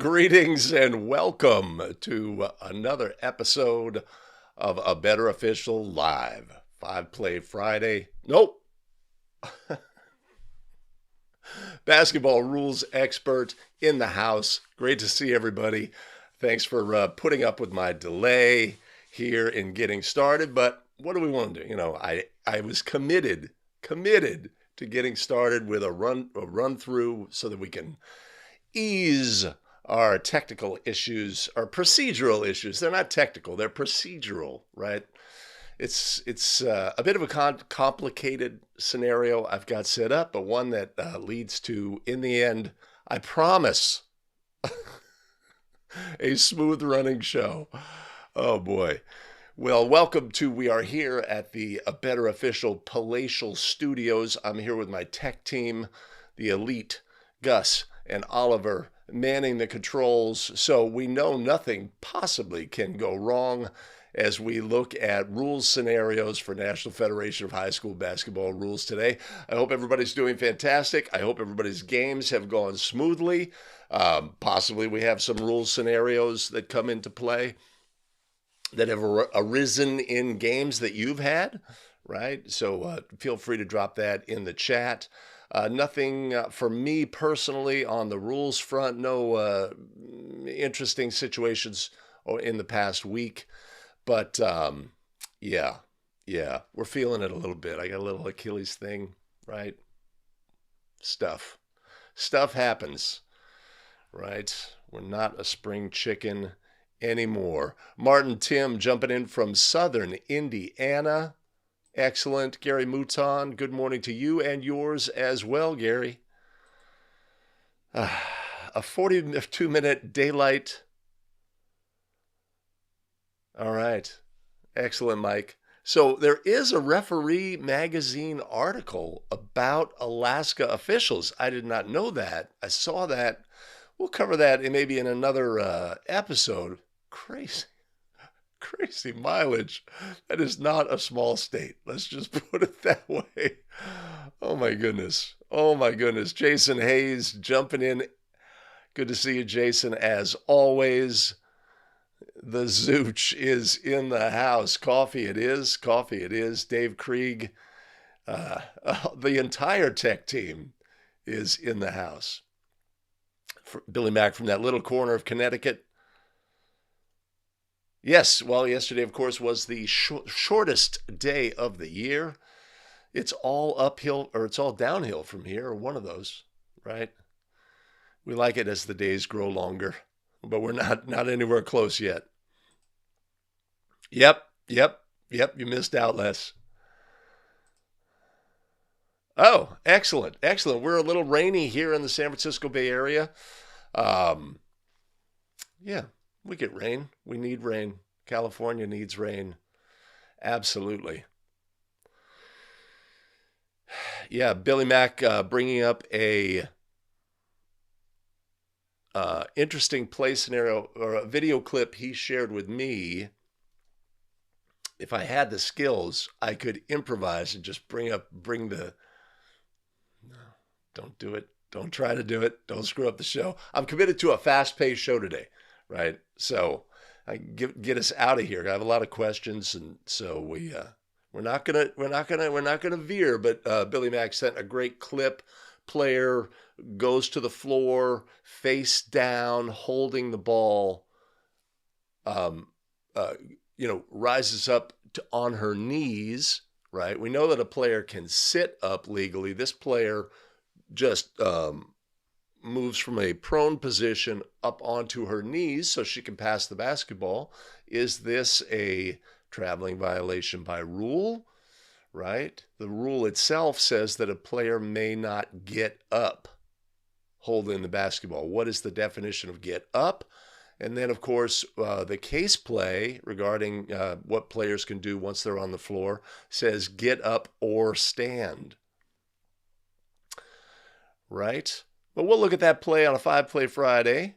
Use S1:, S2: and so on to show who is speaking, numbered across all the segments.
S1: Greetings and welcome to another episode of A Better Official Live. 5-Play Friday. Nope. Basketball rules expert in the house. Great to see everybody. Thanks for putting up with my delay here in getting started. But what do we want to do? I was committed to getting started with a run through so that we can ease our technical issues, our procedural issues. They're not technical, they're procedural, right? It's a bit of a complicated scenario I've got set up, but one that leads to, in the end, I promise, a smooth running show. Oh boy. Well, welcome to, we are here at the A Better Official Palatial Studios. I'm here with my tech team, the elite Gus and Oliver manning the controls, so we know nothing possibly can go wrong as we look at rules scenarios for National Federation of High School Basketball rules today. I hope everybody's doing fantastic. I hope everybody's games have gone smoothly. Possibly we have some rules scenarios that come into play that have arisen in games that you've had, right? So feel free to drop that in the chat. Nothing for me personally on the rules front. No interesting situations in the past week. But yeah, we're feeling it a little bit. I got a little Achilles thing, right? Stuff happens, right? We're not a spring chicken anymore. Martin Tim jumping in from Southern Indiana. Excellent. Gary Mouton, good morning to you and yours as well, Gary. A 42-minute daylight. All right. Excellent, Mike. So there is a Referee Magazine article about Alaska officials. I did not know that. I saw that. We'll cover that maybe in another episode. Crazy mileage. That is not a small state. Let's just put it that way. Oh my goodness. Jason Hayes jumping in. Good to see you, Jason, as always. The Zooch is in the house. Coffee it is. Dave Krieg. The entire tech team is in the house. Billy Mack from that little corner of Connecticut. Yes, well, yesterday, of course, was the shortest day of the year. It's all uphill, or it's all downhill from here, or one of those, right? We like it as the days grow longer, but we're not anywhere close yet. Yep, you missed out, Les. Oh, excellent. We're a little rainy here in the San Francisco Bay Area. Yeah. We get rain. We need rain. California needs rain. Absolutely. Yeah, Billy Mack bringing up a interesting play scenario or a video clip he shared with me. If I had the skills, I could improvise and just bring the. No, don't do it. Don't try to do it. Don't screw up the show. I'm committed to a fast-paced show today. Right, so I get us out of here. I have a lot of questions, and so we're not gonna veer. But Billy Mack sent a great clip. Player goes to the floor, face down, holding the ball. Rises up on her knees. Right, we know that a player can sit up legally. This player just moves from a prone position up onto her knees so she can pass the basketball. Is this a traveling violation by rule? Right? The rule itself says that a player may not get up holding the basketball. What is the definition of get up? And then, of course, the case play regarding what players can do once they're on the floor says get up or stand. Right? But we'll look at that play on a 5-Play Friday.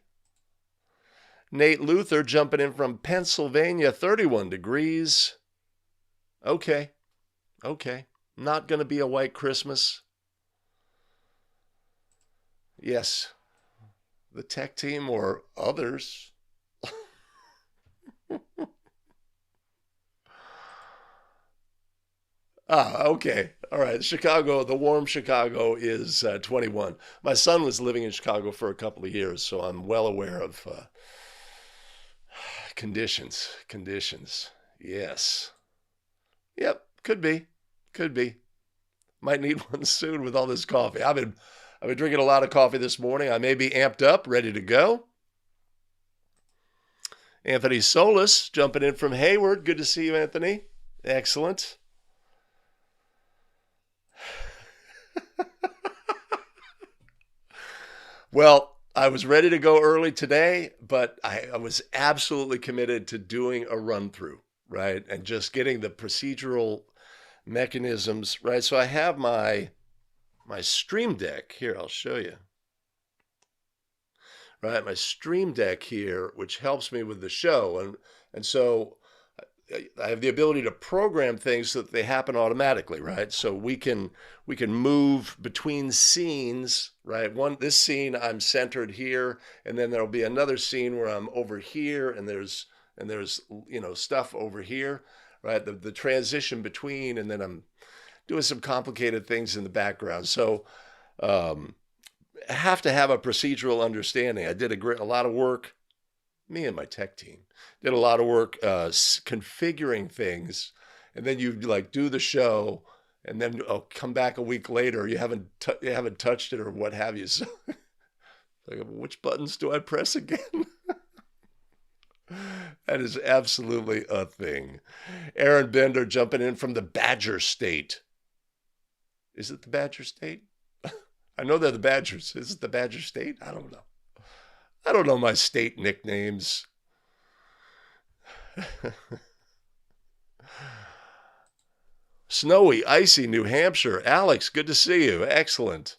S1: Nate Luther jumping in from Pennsylvania, 31 degrees. Okay. Not going to be a white Christmas. Yes. the tech team or others. Okay. All right. Chicago, the warm Chicago is 21. My son was living in Chicago for a couple of years, so I'm well aware of conditions. Conditions. Yes. Yep. Could be. Could be. Might need one soon with all this coffee. I've been drinking a lot of coffee this morning. I may be amped up, ready to go. Anthony Solis jumping in from Hayward. Good to see you, Anthony. Excellent. Well, I was ready to go early today, but I was absolutely committed to doing a run through, right? And just getting the procedural mechanisms, right? So I have my Stream Deck here. I'll show you. Right, my Stream Deck here, which helps me with the show, and so I have the ability to program things so that they happen automatically, right? So we can move between scenes, right? This scene I'm centered here, and then there'll be another scene where I'm over here, and there's stuff over here, right? The transition between, and then I'm doing some complicated things in the background. So have to have a procedural understanding. I did a lot of work. Me and my tech team did a lot of work configuring things, and then you like do the show, and then come back a week later. You haven't touched it or what have you. So, like, which buttons do I press again? That is absolutely a thing. Aaron Bender jumping in from the Badger State. Is it the Badger State? I know they're the Badgers. Is it the Badger State? I don't know. I don't know my state nicknames. Snowy, icy New Hampshire. Alex, good to see you. Excellent.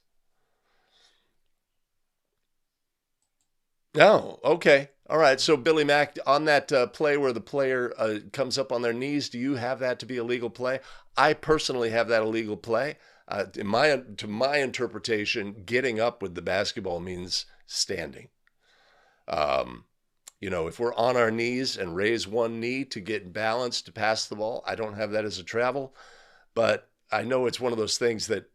S1: Oh, okay. All right. So, Billy Mack, on that play where the player comes up on their knees, do you have that to be a legal play? I personally have that illegal play. To my interpretation, getting up with the basketball means standing. If we're on our knees and raise one knee to get balance to pass the ball, I don't have that as a travel, but I know it's one of those things that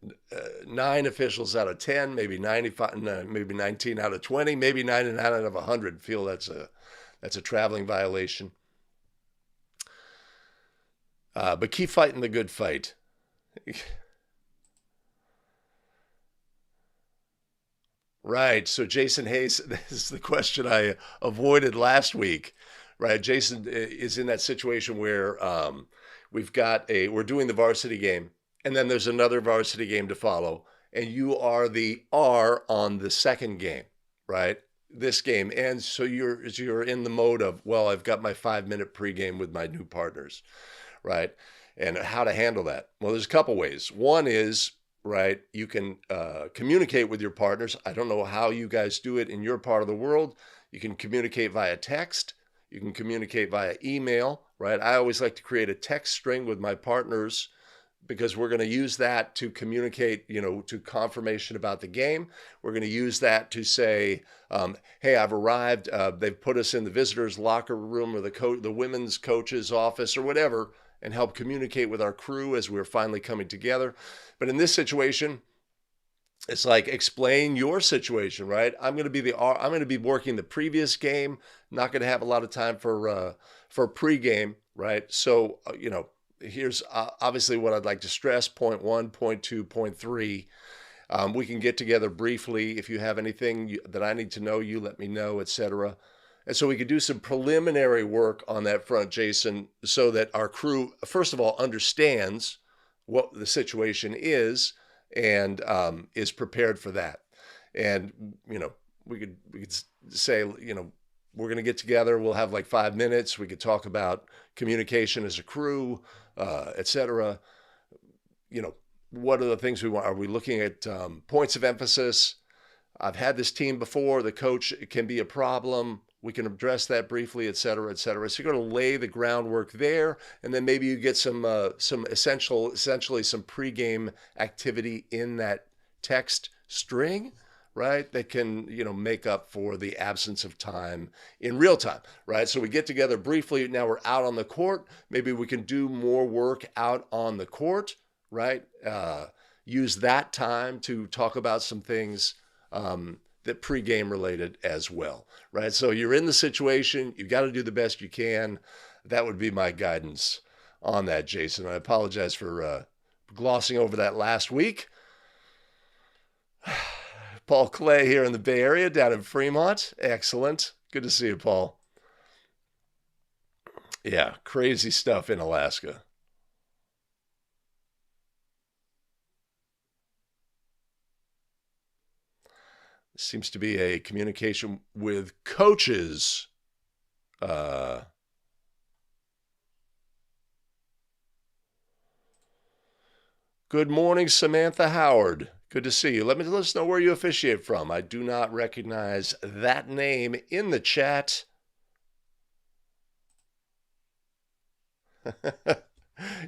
S1: 9 officials out of 10, maybe 95, maybe 19 out of 20, maybe 99 out of 100 feel that's a traveling violation. But keep fighting the good fight. Right. So Jason Hayes, this is the question I avoided last week. Right. Jason is in that situation where we're doing the varsity game, and then there's another varsity game to follow, and you are the R on the second game, right? This game. And so you're in the mode of, well, I've got my 5-minute pregame with my new partners, right? And how to handle that. Well, there's a couple ways. One is, right, you can communicate with your partners. I don't know how you guys do it in your part of the world. You can communicate via text. You can communicate via email, right? I always like to create a text string with my partners because we're going to use that to communicate, to confirmation about the game. We're going to use that to say, hey, I've arrived. They've put us in the visitors' locker room or the women's coach's office or whatever, and help communicate with our crew as we're finally coming together. But in this situation, it's like, explain your situation, right? I'm going to be working the previous game. Not going to have a lot of time for pregame, right? So, here's obviously what I'd like to stress. Point 1, point 2, point 3. We can get together briefly. If you have anything that I need to know, you let me know, etc. And so we could do some preliminary work on that front, Jason, so that our crew, first of all, understands what the situation is and is prepared for that. And, we could say, we're going to get together. We'll have like 5 minutes. We could talk about communication as a crew, etc. What are the things we want? Are we looking at points of emphasis? I've had this team before. The coach can be a problem. We can address that briefly, et cetera, et cetera. So you're going to lay the groundwork there, and then maybe you get some essentially some pregame activity in that text string, right, that can, make up for the absence of time in real time, right? So we get together briefly. Now we're out on the court. Maybe we can do more work out on the court, right? Use that time to talk about some things that pregame related as well, right? So you're in the situation. You got to do the best you can. That would be my guidance on that, Jason. I apologize for glossing over that last week. Paul Clay here in the Bay Area, down in Fremont. Excellent. Good to see you, Paul. Yeah, crazy stuff in Alaska. Seems to be a communication with coaches. Good morning, Samantha Howard. Good to see you. Let us know where you officiate from. I do not recognize that name in the chat.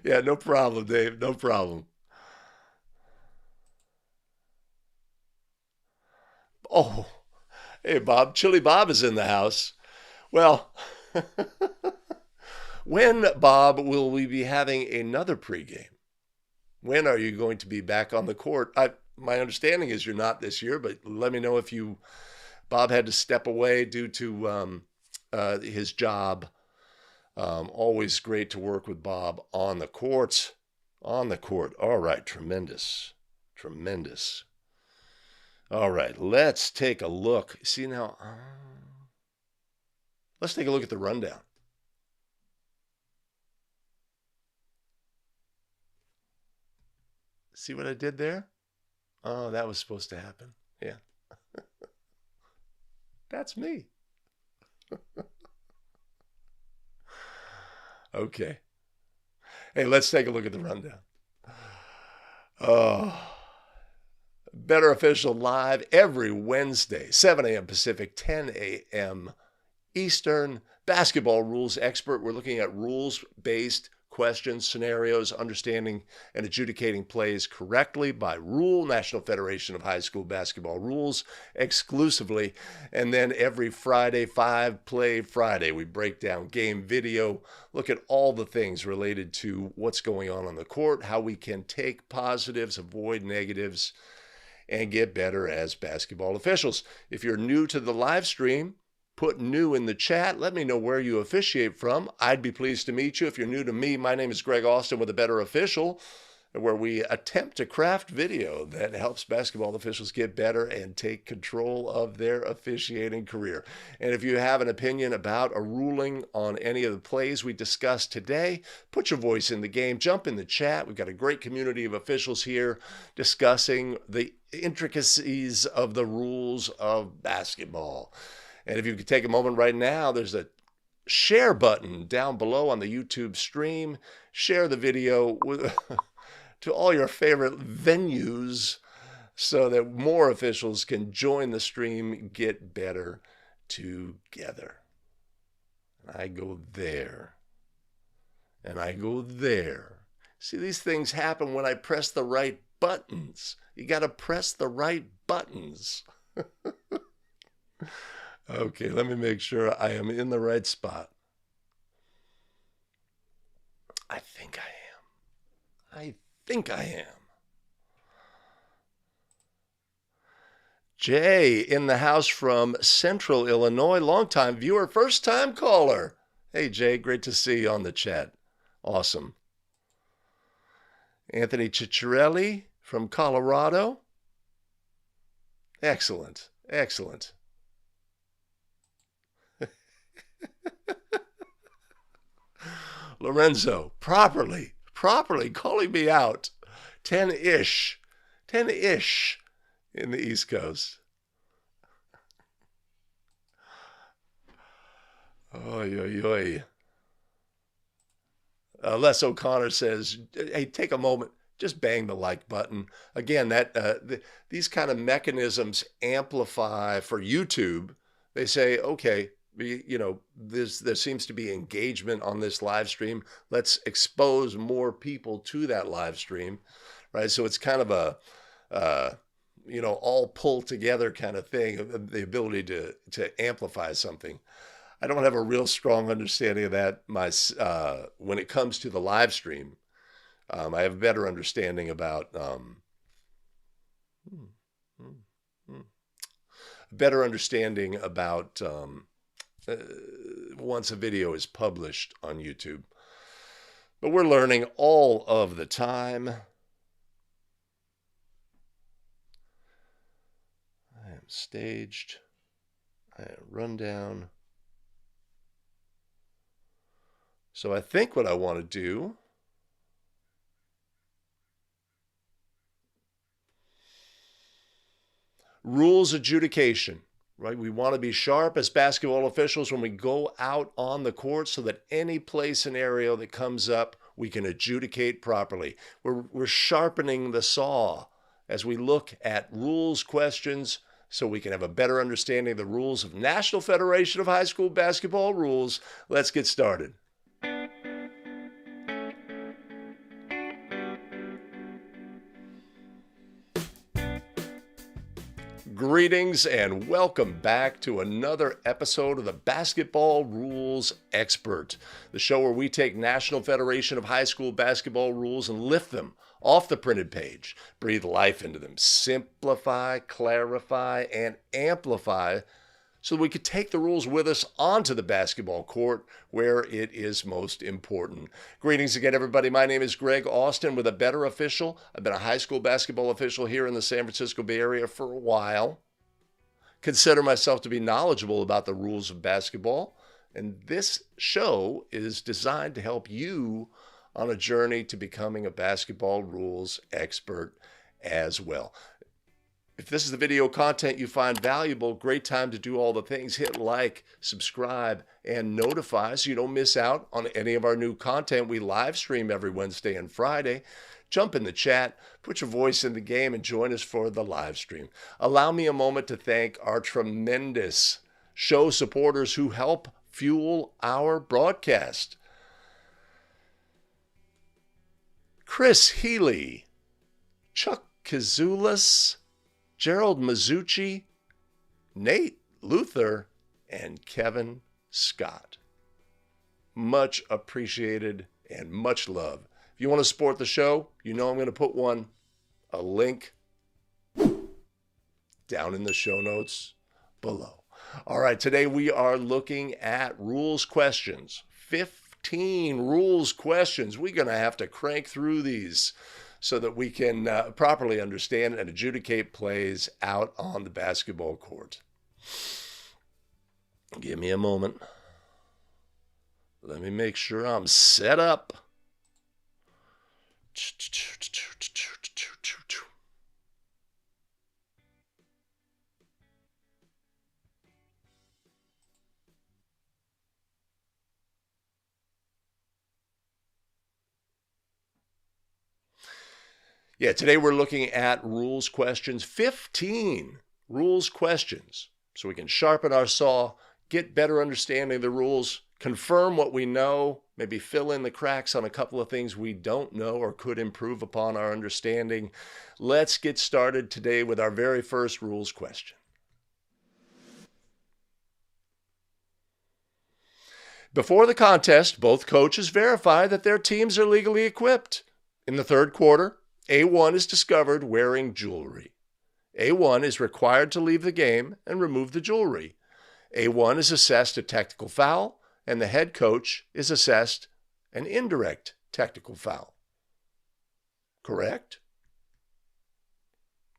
S1: Yeah, no problem, Dave. No problem. Oh, hey, Bob. Chili Bob is in the house. Well, when, Bob, will we be having another pregame? When are you going to be back on the court? My understanding is you're not this year, but let me know if Bob had to step away due to his job. Always great to work with Bob on the court. On the court. All right, tremendous. Tremendous. All right, let's take a look. See now, let's take a look at the rundown. See what I did there? Oh, that was supposed to happen. Yeah. That's me. Okay. Hey, let's take a look at the rundown. Oh, Better Official live every Wednesday, 7 a.m. Pacific, 10 a.m. Eastern. Basketball rules expert. We're looking at rules-based questions, scenarios, understanding and adjudicating plays correctly by rule, National Federation of High School Basketball Rules exclusively. And then every Friday, 5 Play Friday, we break down game video, look at all the things related to what's going on the court, how we can take positives, avoid negatives, and get better as basketball officials. If you're new to the live stream, put new in the chat. Let me know where you officiate from. I'd be pleased to meet you. If you're new to me, my name is Greg Austin with A Better Official, where we attempt to craft video that helps basketball officials get better and take control of their officiating career. And if you have an opinion about a ruling on any of the plays we discussed today, put your voice in the game. Jump in the chat. We've got a great community of officials here discussing the intricacies of the rules of basketball. And if you could take a moment right now, there's a share button down below on the YouTube stream. Share the video to all your favorite venues so that more officials can join the stream, get better together. I go there, and I go there. See, these things happen when I press the right buttons. You got to press the right buttons. Okay, let me make sure I am in the right spot. I think I am. Jay in the house from Central Illinois, longtime viewer, first-time caller. Hey, Jay, great to see you on the chat. Awesome. Anthony Ciccarelli from Colorado. Excellent, excellent. Lorenzo, properly calling me out. 10-ish in the East Coast. Oy, oy, oy. Les O'Connor says, hey, take a moment, just bang the like button. Again, these kind of mechanisms amplify for YouTube. They say, okay, there seems to be engagement on this live stream. Let's expose more people to that live stream, right? So it's kind of all pull together kind of thing, the ability to amplify something. I don't have a real strong understanding of that. When it comes to the live stream, I have a better understanding about once a video is published on YouTube. But we're learning all of the time. I am staged. I am run down. So I think what I want to do rules adjudication, right? We want to be sharp as basketball officials when we go out on the court so that any play scenario that comes up, we can adjudicate properly. We're sharpening the saw as we look at rules questions so we can have a better understanding of the rules of National Federation of High School Basketball rules. Let's get started. Greetings and welcome back to another episode of the Basketball Rules Expert, the show where we take National Federation of High School Basketball rules and lift them off the printed page, breathe life into them, simplify, clarify, and amplify so that we could take the rules with us onto the basketball court where it is most important. Greetings again, everybody. My name is Greg Austin with A Better Official. I've been a high school basketball official here in the San Francisco Bay Area for a while. Consider myself to be knowledgeable about the rules of basketball, and this show is designed to help you on a journey to becoming a basketball rules expert as well. If this is the video content you find valuable, great time to do all the things. Hit like, subscribe, and notify so you don't miss out on any of our new content. We live stream every Wednesday and Friday. Jump in the chat, put your voice in the game, and join us for the live stream. Allow me a moment to thank our tremendous show supporters who help fuel our broadcast. Chris Healy, Chuck Kazulis, Gerald Mazzucci, Nate Luther, and Kevin Scott. Much appreciated and much love. If you want to support the show, you know I'm going to put a link down in the show notes below. All right, today we are looking at rules questions. 15 rules questions. We're going to have to crank through these so that we can properly understand and adjudicate plays out on the basketball court. Give me a moment. Let me make sure I'm set up. Yeah, today we're looking at rules questions, 15 rules questions, so we can sharpen our saw, get better understanding of the rules, confirm what we know, maybe fill in the cracks on a couple of things we don't know or could improve upon our understanding. Let's get started today with our very first rules question. Before the contest, both coaches verify that their teams are legally equipped. In the third quarter, A1 is discovered wearing jewelry. A1 is required to leave the game and remove the jewelry. A1 is assessed a technical foul, and the head coach is assessed an indirect technical foul. Correct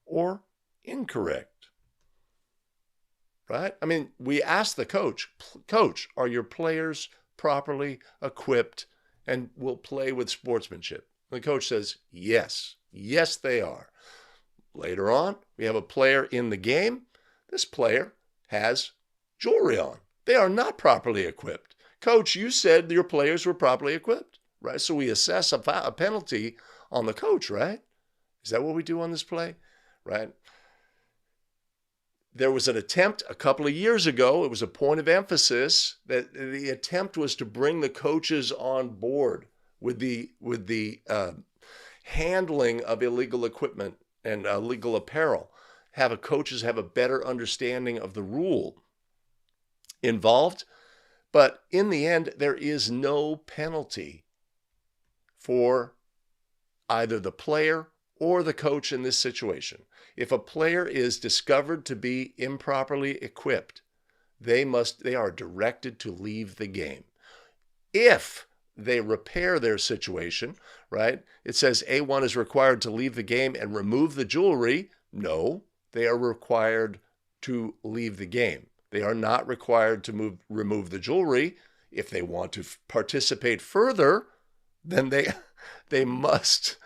S1: or incorrect? Right? I mean, we asked the coach, Coach, are your players properly equipped and will play with sportsmanship? The coach says, yes. Yes, they are. Later on, we have a player in the game. This player has jewelry on. They are not properly equipped. Coach, you said your players were properly equipped, right? So we assess a penalty on the coach, right? Is that what we do on this play, right? There was an attempt a couple of years ago. It was a point of emphasis that the attempt was to bring the coaches on board with the handling of illegal equipment and illegal apparel. coaches have a better understanding of the rule involved. But in the end, there is no penalty for either the player or the coach in this situation. If a player is discovered to be improperly equipped, they are directed to leave the game. If they repair their situation, right? It says A1 is required to leave the game and remove the jewelry. No, they are required to leave the game. They are not required to remove the jewelry. If they want to participate further, then they must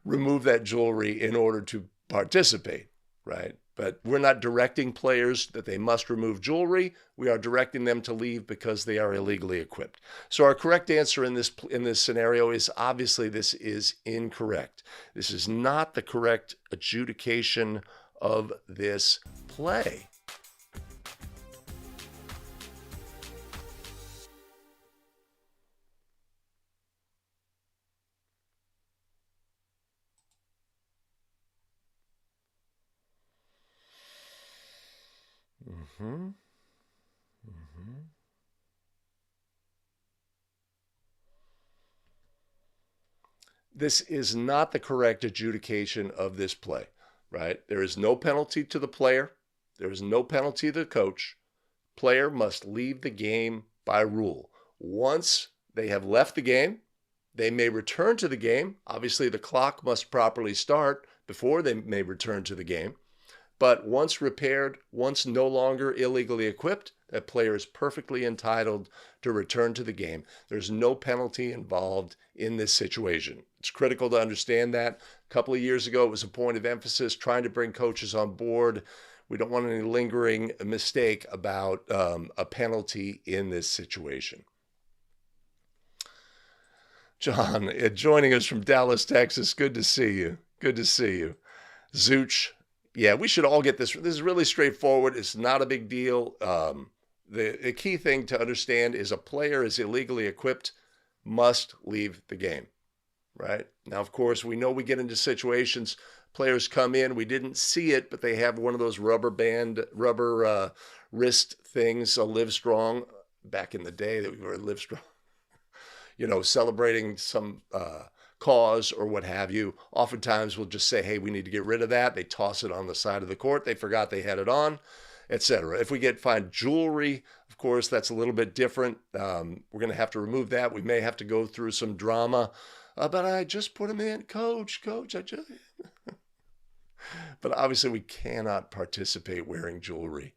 S1: remove that jewelry in order to participate, right? But we're not directing players that they must remove jewelry. We are directing them to leave because they are illegally equipped. So our correct answer in this scenario is obviously this is incorrect. This is not the correct adjudication of this play. This is not the correct adjudication of this play, right? There is no penalty to the player. There is no penalty to the coach. Player must leave the game by rule. Once they have left the game, they may return to the game. Obviously, the clock must properly start before they may return to the game. But once repaired, once no longer illegally equipped, that player is perfectly entitled to return to the game. There's no penalty involved in this situation. It's critical to understand that. A couple of years ago, it was a point of emphasis trying to bring coaches on board. We don't want any lingering mistake about a penalty in this situation. John, joining us from Dallas, Texas. Good to see you. Good to see you. Zooch. Yeah, we should all get this. This is really straightforward. It's not a big deal. The key thing to understand is a player is illegally equipped, must leave the game, right? Now, of course, we know we get into situations, players come in, we didn't see it, but they have one of those rubber wrist things, a Livestrong, back in the day that we were Livestrong, celebrating some cause or what have you. Oftentimes we'll just say, hey, we need to get rid of that. They toss it on the side of the court. They forgot they had it on, etc. If we find jewelry, of course, that's a little bit different. We're going to have to remove that. We may have to go through some drama. But I just put them in, coach, I just... But obviously we cannot participate wearing jewelry.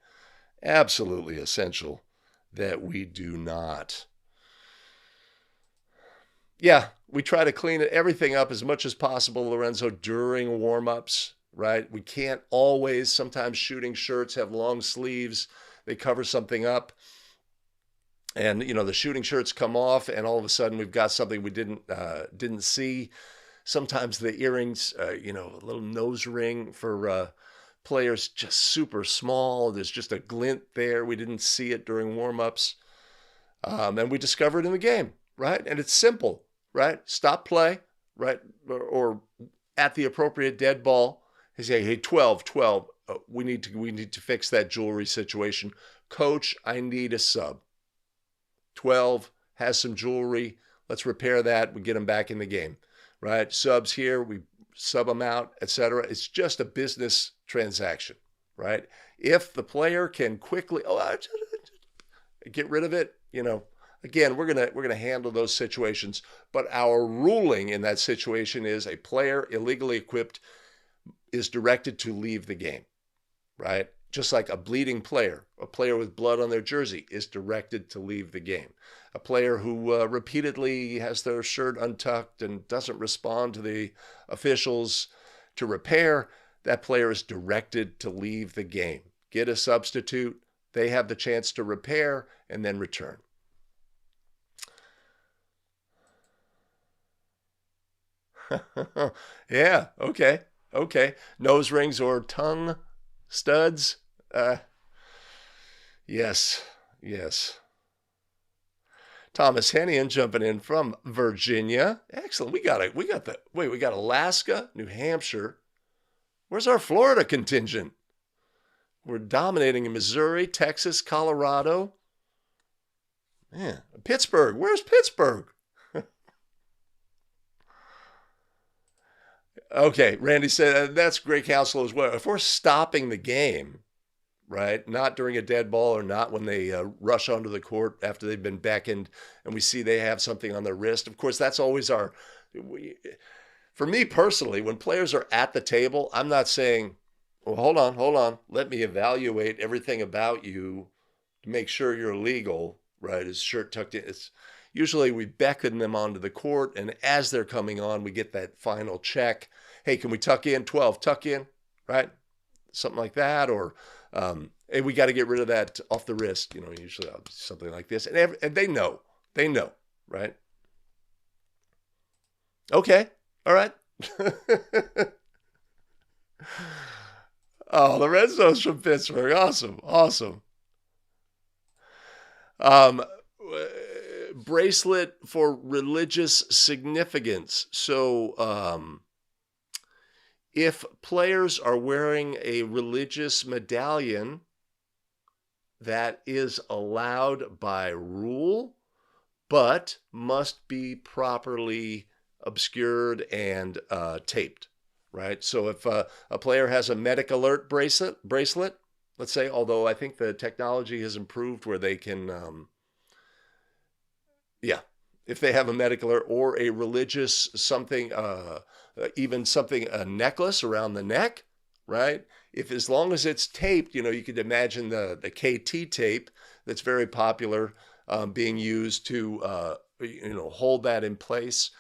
S1: Absolutely essential that we do not. Yeah, we try to clean everything up as much as possible, Lorenzo, during warm-ups, right? We can't always. Sometimes shooting shirts have long sleeves. They cover something up. And, the shooting shirts come off, and all of a sudden we've got something we didn't see. Sometimes the earrings, a little nose ring for players, just super small. There's just a glint there. We didn't see it during warm-ups. And we discover it in the game, right? And it's simple, right? Stop play, right? Or at the appropriate dead ball, they say, hey, 12, we need to fix that jewelry situation. Coach, I need a sub. 12 has some jewelry. Let's repair that. We get them back in the game, right? Subs here, we sub them out, etc. It's just a business transaction, right? If the player can quickly, get rid of it, again, we're gonna handle those situations. But our ruling in that situation is a player illegally equipped is directed to leave the game, right? Just like a bleeding player, a player with blood on their jersey is directed to leave the game. A player who repeatedly has their shirt untucked and doesn't respond to the officials to repair, that player is directed to leave the game. Get a substitute. They have the chance to repair and then return. Yeah, okay. Nose rings or tongue studs. Yes. Thomas Hennian jumping in from Virginia. Excellent. We got Alaska, New Hampshire. Where's our Florida contingent? We're dominating in Missouri, Texas, Colorado. Man, Pittsburgh. Where's Pittsburgh? Okay, Randy said that's great counsel as well. If we're stopping the game, right, not during a dead ball or not when they rush onto the court after they've been beckoned and we see they have something on their wrist, of course, that's always for me personally, when players are at the table, I'm not saying, well, hold on, let me evaluate everything about you to make sure you're legal, right? His shirt tucked in. It's usually we beckon them onto the court, and as they're coming on, we get that final check. Hey, can we tuck in? 12, tuck in, right? Something like that, or hey, we got to get rid of that off the wrist. Usually something like this, and they know, right? Okay, all right. Oh, the Red Zone's from Pittsburgh. Awesome. Bracelet for religious significance. So, if players are wearing a religious medallion, that is allowed by rule, but must be properly obscured and taped, right? So if a player has a medic alert bracelet, let's say, although I think the technology has improved where they can, if they have a medic alert or a religious something, even something, a necklace around the neck, right? As long as it's taped, you could imagine the KT tape that's very popular being used to, hold that in place,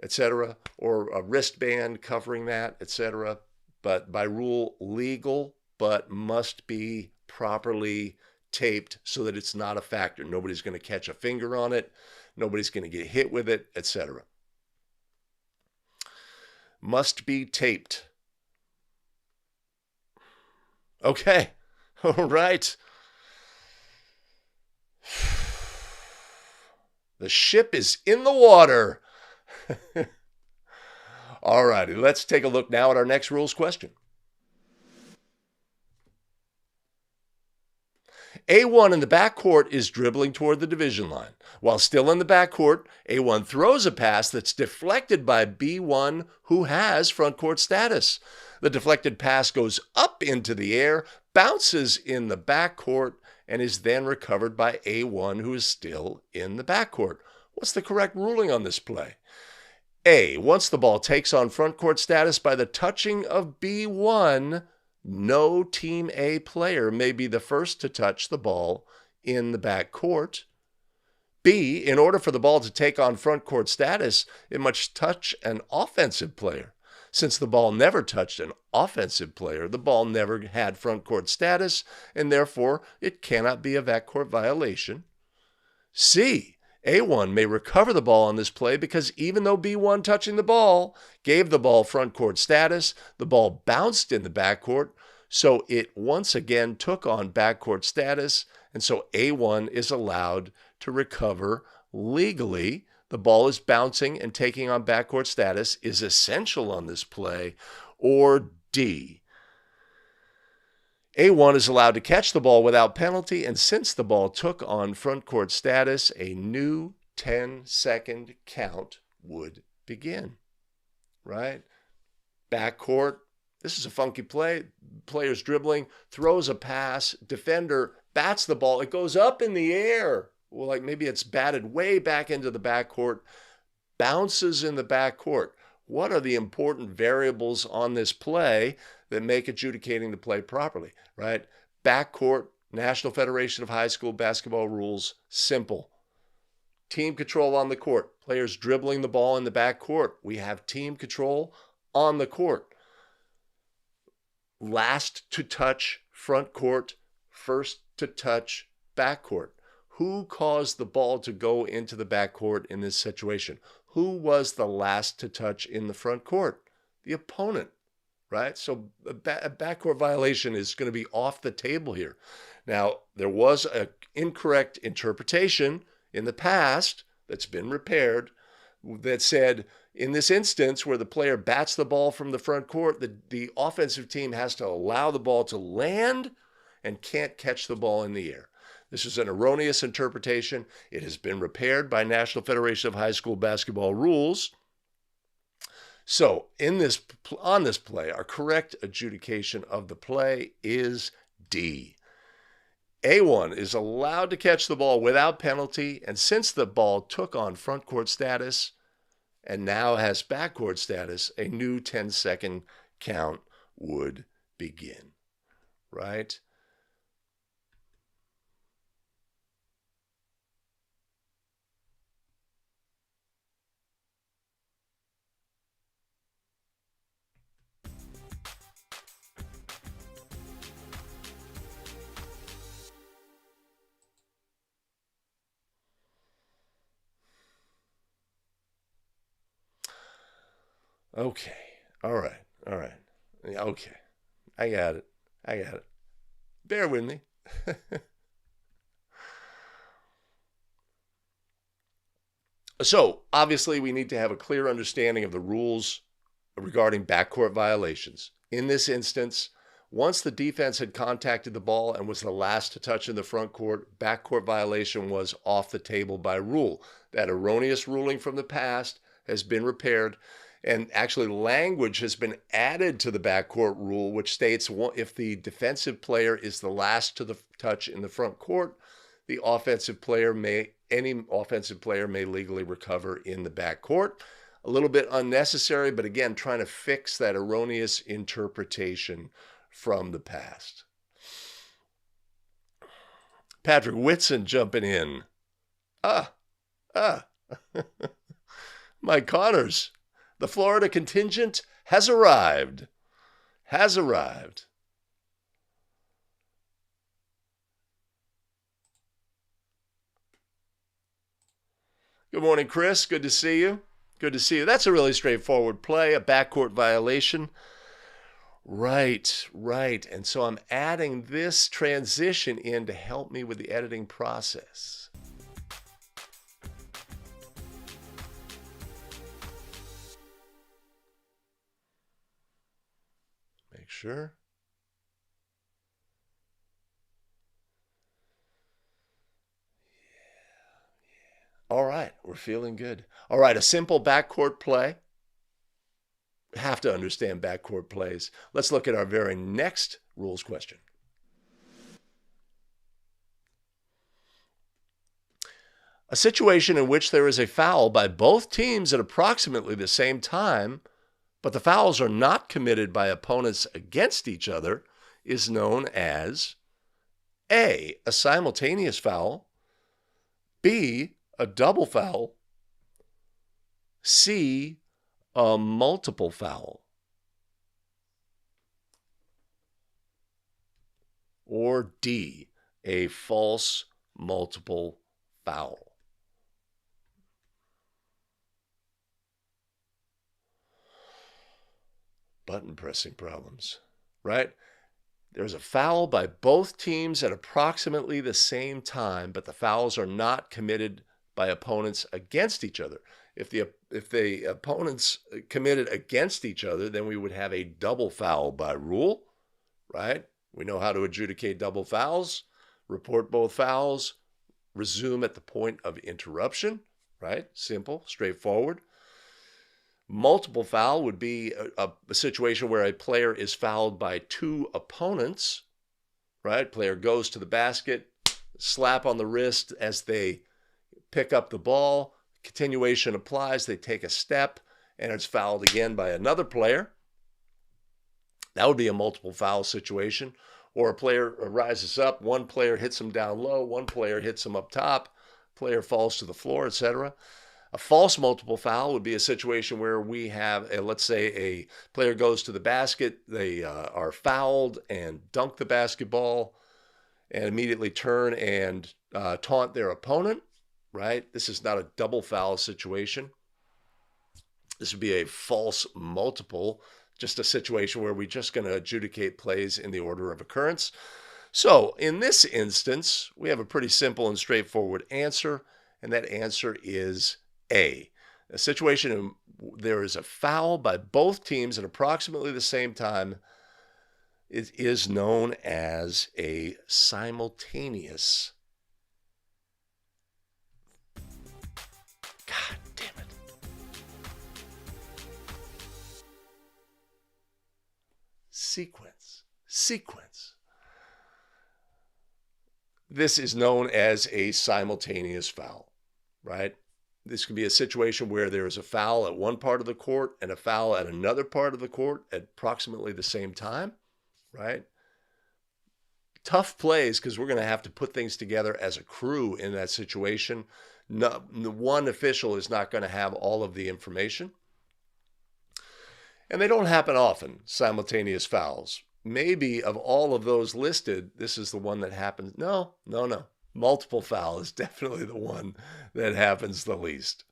S1: etc., or a wristband covering that, etc. But by rule, legal, but must be properly taped so that it's not a factor. Nobody's going to catch a finger on it. Nobody's going to get hit with it, etc. Must be taped. Okay. All right. The ship is in the water. All righty. Let's take a look now at our next rules question. A1 in the backcourt is dribbling toward the division line. While still in the backcourt, A1 throws a pass that's deflected by B1, who has front court status. The deflected pass goes up into the air, bounces in the backcourt, and is then recovered by A1, who is still in the backcourt. What's the correct ruling on this play? A, once the ball takes on front court status by the touching of B1, no Team A player may be the first to touch the ball in the backcourt. B, in order for the ball to take on front court status, it must touch an offensive player. Since the ball never touched an offensive player, the ball never had front court status, and therefore it cannot be a backcourt violation. C, A1 may recover the ball on this play because even though B1 touching the ball gave the ball front court status, the ball bounced in the backcourt, so it once again took on backcourt status, and so A1 is allowed to recover legally. The ball is bouncing and taking on backcourt status is essential on this play. Or D, A1 is allowed to catch the ball without penalty, and since the ball took on front court status, a new 10-second count would begin, right? Backcourt, this is a funky play. Player's dribbling, throws a pass, defender bats the ball. It goes up in the air. Well, like maybe it's batted way back into the backcourt, bounces in the backcourt. What are the important variables on this play that make adjudicating the play properly, right? Backcourt, National Federation of High School Basketball rules, simple. Team control on the court. Players dribbling the ball in the backcourt. We have team control on the court. Last to touch front court, first to touch backcourt. Who caused the ball to go into the backcourt in this situation? Who was the last to touch in the front court? The opponent, right? So a backcourt violation is going to be off the table here. Now, there was an incorrect interpretation in the past that's been repaired that said In this instance, where the player bats the ball from the front court, the offensive team has to allow the ball to land and can't catch the ball in the air. This is an erroneous interpretation. It has been repaired by National Federation of High School Basketball rules. So on this play, our correct adjudication of the play is D. A1 is allowed to catch the ball without penalty, and since the ball took on front court status and now has backcourt status, a new 10-second count would begin, right? Okay. All right. Okay. I got it. Bear with me. So, obviously, we need to have a clear understanding of the rules regarding backcourt violations. In this instance, once the defense had contacted the ball and was the last to touch in the front court, backcourt violation was off the table by rule. That erroneous ruling from the past has been repaired, and actually language has been added to the backcourt rule, which states if the defensive player is the last to the touch in the front court, any offensive player may legally recover in the backcourt. A little bit unnecessary, but again, trying to fix that erroneous interpretation from the past. Patrick Whitson jumping in. Mike Connors. The Florida contingent has arrived. Good morning, Chris. Good to see you. That's a really straightforward play, a backcourt violation. Right. And so I'm adding this transition in to help me with the editing process. Make sure. All right, we're feeling good. All right, a simple backcourt play. Have to understand backcourt plays. Let's look at our very next rules question. A situation in which there is a foul by both teams at approximately the same time, but the fouls are not committed by opponents against each other, is known as A, a simultaneous foul, B, a double foul, C, a multiple foul, or D, a false multiple foul. Button pressing problems, right? There's a foul by both teams at approximately the same time, but the fouls are not committed by opponents against each other. If the opponents committed against each other, then we would have a double foul by rule, right? We know how to adjudicate double fouls, report both fouls, resume at the point of interruption, right? Simple, straightforward. Multiple foul would be a situation where a player is fouled by two opponents, right? Player goes to the basket, slap on the wrist as they pick up the ball, continuation applies, they take a step, and it's fouled again by another player. That would be a multiple foul situation. Or a player rises up, one player hits him down low, one player hits him up top, player falls to the floor, etc. A false multiple foul would be a situation where we have, let's say a player goes to the basket, they are fouled and dunk the basketball and immediately turn and taunt their opponent, right? This is not a double foul situation. This would be a false multiple, just a situation where we're just going to adjudicate plays in the order of occurrence. So in this instance, we have a pretty simple and straightforward answer, and that answer is A. A situation in there is a foul by both teams at approximately the same time. It is known as a simultaneous. God damn it. Sequence. This is known as a simultaneous foul, right? This could be a situation where there is a foul at one part of the court and a foul at another part of the court at approximately the same time, right? Tough plays because we're going to have to put things together as a crew in that situation. No, the one official is not going to have all of the information. And they don't happen often, simultaneous fouls. Maybe of all of those listed, this is the one that happens. No. Multiple foul is definitely the one that happens the least.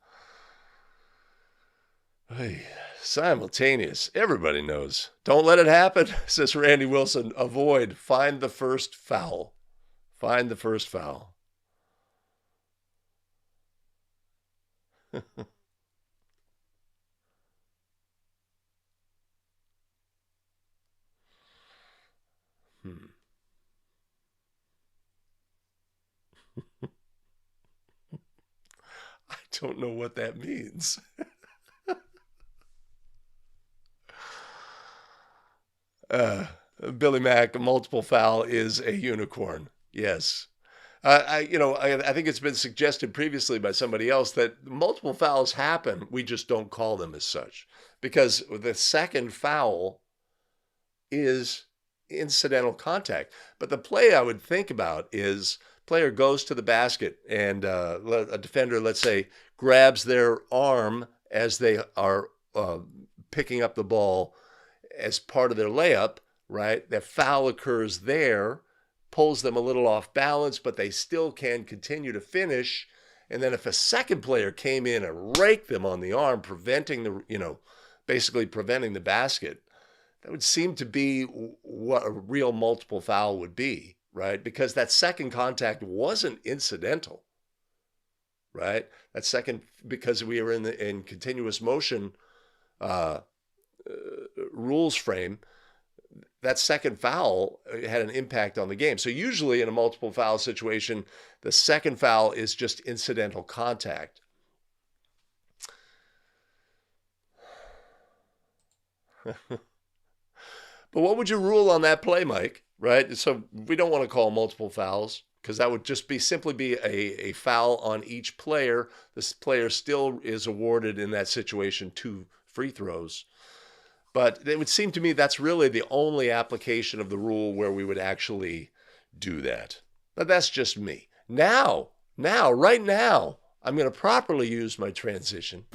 S1: Hey, simultaneous. Everybody knows. Don't let it happen, says Randy Wilson. Avoid. Find the first foul. Find the first foul. I don't know what that means. Billy Mack, a multiple foul is a unicorn. Yes. I think it's been suggested previously by somebody else that multiple fouls happen. We just don't call them as such because the second foul is incidental contact. But the play I would think about is player goes to the basket and a defender, let's say, grabs their arm as they are picking up the ball as part of their layup, right? That foul occurs there, pulls them a little off balance, but they still can continue to finish. And then if a second player came in and raked them on the arm, basically preventing the basket, that would seem to be what a real multiple foul would be, right? Because that second contact wasn't incidental, right? That second, because we were in continuous motion rules frame, that second foul had an impact on the game. So usually in a multiple foul situation, the second foul is just incidental contact. But what would you rule on that play, Mike? Right? So we don't want to call multiple fouls because that would just simply be a foul on each player. This player still is awarded in that situation 2 free throws. But it would seem to me that's really the only application of the rule where we would actually do that. But that's just me. Right now, I'm going to properly use my transition.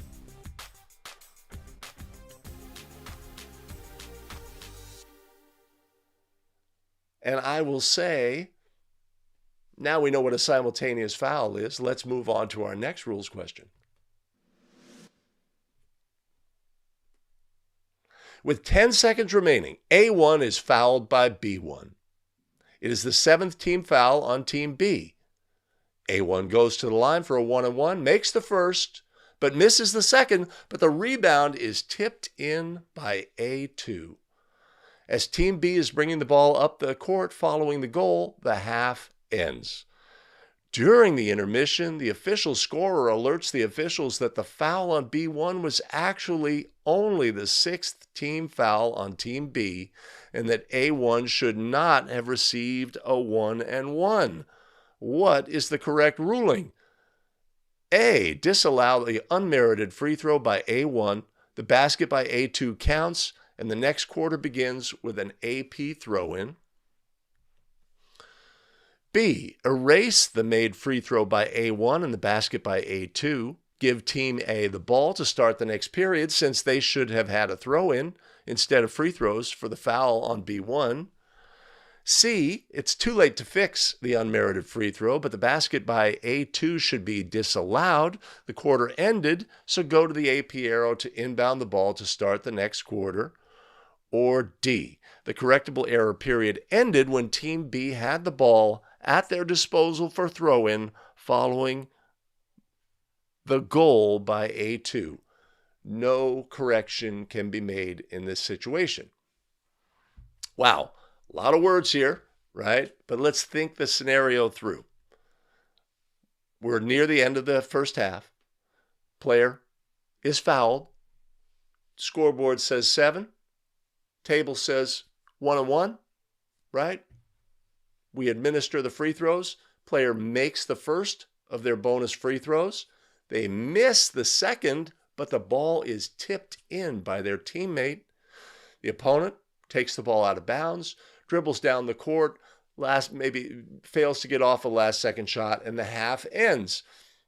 S1: And I will say, now we know what a simultaneous foul is. Let's move on to our next rules question. With 10 seconds remaining, A1 is fouled by B1. It is the 7th team foul on Team B. A1 goes to the line for a 1-on-1, makes the first, but misses the second, but the rebound is tipped in by A2. As Team B is bringing the ball up the court following the goal, the half ends. During the intermission, the official scorer alerts the officials that the foul on B1 was actually only the 6th team foul on Team B and that A1 should not have received a 1-and-1. What is the correct ruling? A. Disallow the unmerited free throw by A1. The basket by A2 counts, and the next quarter begins with an AP throw-in. B. Erase the made free throw by A1 and the basket by A2. Give Team A the ball to start the next period since they should have had a throw-in instead of free throws for the foul on B1. C. It's too late to fix the unmerited free throw, but the basket by A2 should be disallowed. The quarter ended, so go to the AP arrow to inbound the ball to start the next quarter. Or D. The correctable error period ended when Team B had the ball at their disposal for throw-in following the goal by A2. No correction can be made in this situation. Wow, a lot of words here, right? But let's think the scenario through. We're near the end of the first half. Player is fouled. Scoreboard says 7. Table says 1-1, right? We administer the free throws. Player makes the first of their bonus free throws. They miss the second, but the ball is tipped in by their teammate. The opponent takes the ball out of bounds, dribbles down the court, maybe fails to get off a last-second shot, and the half ends.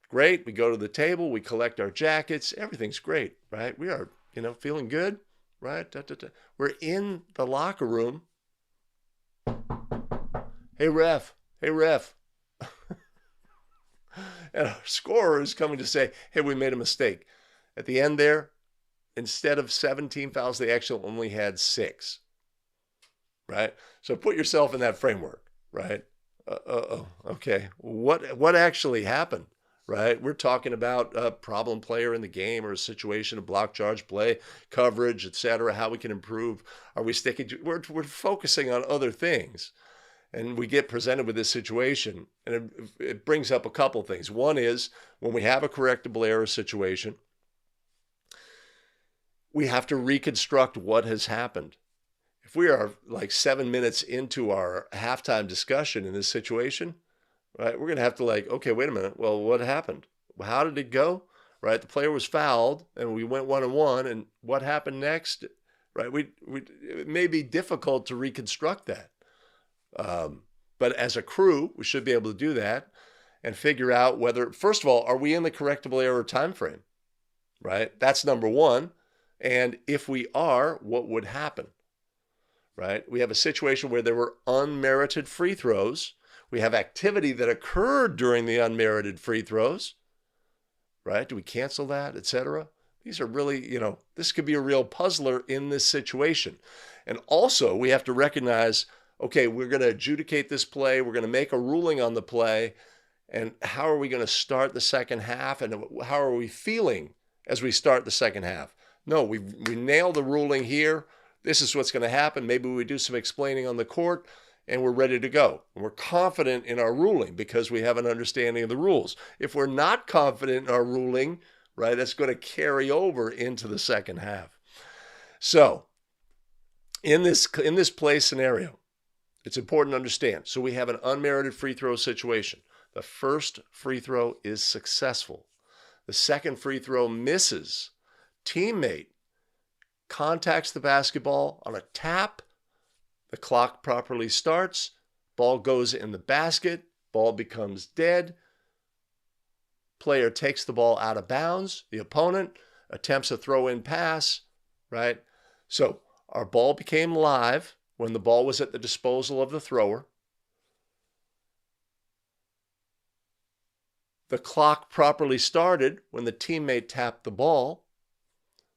S1: Great. We go to the table. We collect our jackets. Everything's great, right? We are, feeling good, right? We're in the locker room. Hey, ref. Hey, ref. And our scorer is coming to say, hey, we made a mistake. At the end there, instead of 17 fouls, they actually only had 6, right? So put yourself in that framework, right? Okay. What actually happened, right? We're talking about a problem player in the game or a situation, a block charge play, coverage, etc., how we can improve. Are we sticking to, we're focusing on other things. And we get presented with this situation, and it brings up a couple things. One is when we have a correctable error situation, we have to reconstruct what has happened. If we are like 7 minutes into our halftime discussion in this situation, right, we're going to have to okay, wait a minute. Well, what happened? How did it go? Right? The player was fouled and we went 1-1, and what happened next? Right? It may be difficult to reconstruct that. But as a crew, we should be able to do that and figure out whether, first of all, are we in the correctable error time frame? Right? That's number one. And if we are, what would happen? Right? We have a situation where there were unmerited free throws. We have activity that occurred during the unmerited free throws. Right? Do we cancel that, etc.? These are really, this could be a real puzzler in this situation. And also, we have to recognize, okay, we're going to adjudicate this play. We're going to make a ruling on the play. And how are we going to start the second half? And how are we feeling as we start the second half? No, we nail the ruling here. This is what's going to happen. Maybe we do some explaining on the court and we're ready to go. And we're confident in our ruling because we have an understanding of the rules. If we're not confident in our ruling, right, that's going to carry over into the second half. So in this play scenario, it's important to understand. So we have an unmerited free throw situation. The first free throw is successful. The second free throw misses. Teammate contacts the basketball on a tap. The clock properly starts. Ball goes in the basket. Ball becomes dead. Player takes the ball out of bounds. The opponent attempts a throw-in pass, right? So our ball became live when the ball was at the disposal of the thrower. The clock properly started when the teammate tapped the ball.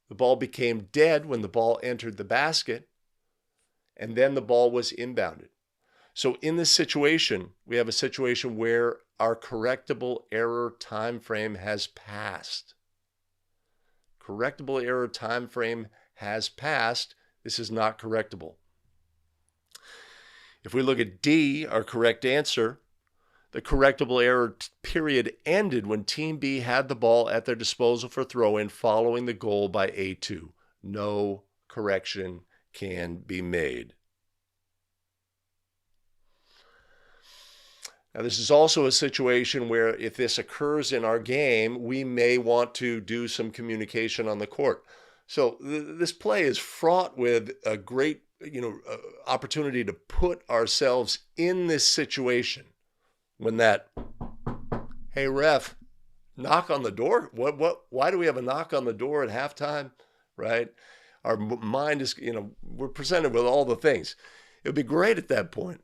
S1: The ball became dead when the ball entered the basket. And then the ball was inbounded. So in this situation, we have a situation where our correctable error time frame has passed. Correctable error time frame has passed. This is not correctable. If we look at D, our correct answer, the correctable error period ended when Team B had the ball at their disposal for throw-in following the goal by A2. No correction can be made. Now, this is also a situation where if this occurs in our game, we may want to do some communication on the court. So this play is fraught with a great opportunity to put ourselves in this situation when that, hey ref, knock on the door. Why do we have a knock on the door at halftime, right? Our mind is, we're presented with all the things. It would be great at that point,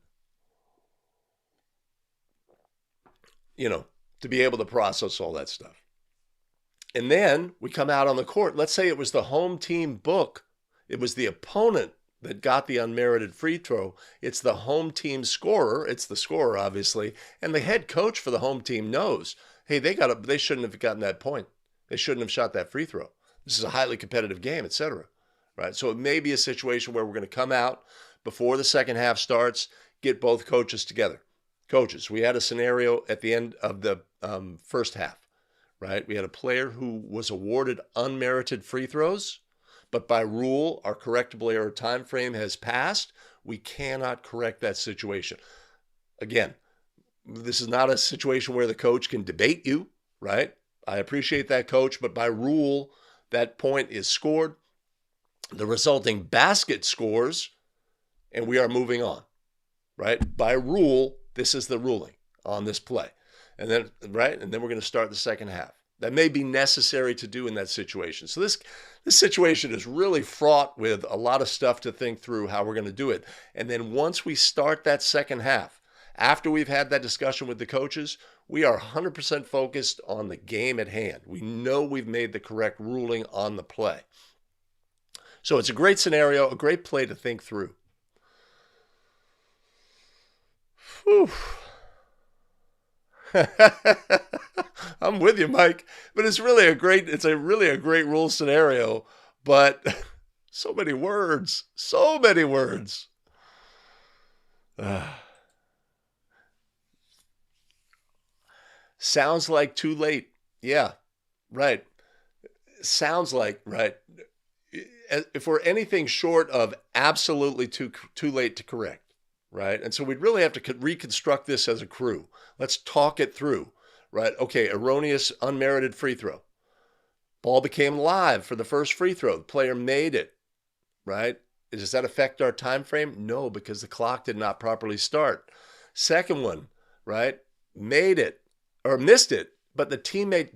S1: to be able to process all that stuff. And then we come out on the court. Let's say it was the home team book. It was the opponent that got the unmerited free throw. It's the home team scorer. It's the scorer, obviously. And the head coach for the home team knows, hey, they shouldn't have gotten that point. They shouldn't have shot that free throw. This is a highly competitive game, etc. Right? So it may be a situation where we're going to come out before the second half starts, get both coaches together. Coaches, we had a scenario at the end of the first half, right? We had a player who was awarded unmerited free throws, but by rule, our correctable error time frame has passed. We cannot correct that situation. Again, this is not a situation where the coach can debate you, right? I appreciate that, coach, but by rule, that point is scored. The resulting basket scores, and we are moving on, right? By rule, this is the ruling on this play. And then, right? And then we're going to start the second half. That may be necessary to do in that situation. So this situation is really fraught with a lot of stuff to think through how we're going to do it. And then once we start that second half, after we've had that discussion with the coaches, we are 100% focused on the game at hand. We know we've made the correct ruling on the play. So it's a great scenario, a great play to think through. Whew. I'm with you, Mike. But it's really a great rule scenario. But so many words. Sounds like too late. Yeah, right. Sounds like, right. If we're anything short of absolutely too late to correct, right? And so we'd really have to reconstruct this as a crew. Let's talk it through, right? Okay, erroneous, unmerited free throw. Ball became live for the first free throw. The player made it, right? Does that affect our time frame? No, because the clock did not properly start. Second one, right? Made it or missed it, but the teammate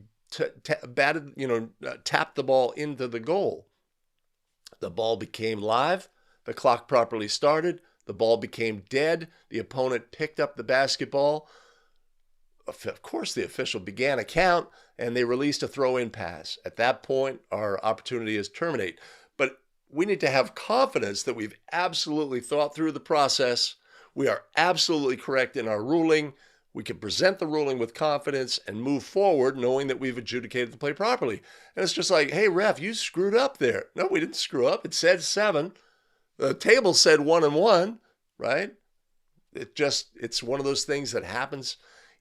S1: tapped the ball into the goal. The ball became live. The clock properly started. The ball became dead. The opponent picked up the basketball. Of course, the official began a count, and they released a throw-in pass. At that point, our opportunity is terminate. But we need to have confidence that we've absolutely thought through the process. We are absolutely correct in our ruling. We can present the ruling with confidence and move forward knowing that we've adjudicated the play properly. And it's just like, hey, ref, you screwed up there. No, we didn't screw up. It said 7. The table said 1 and 1, right? It's one of those things that happens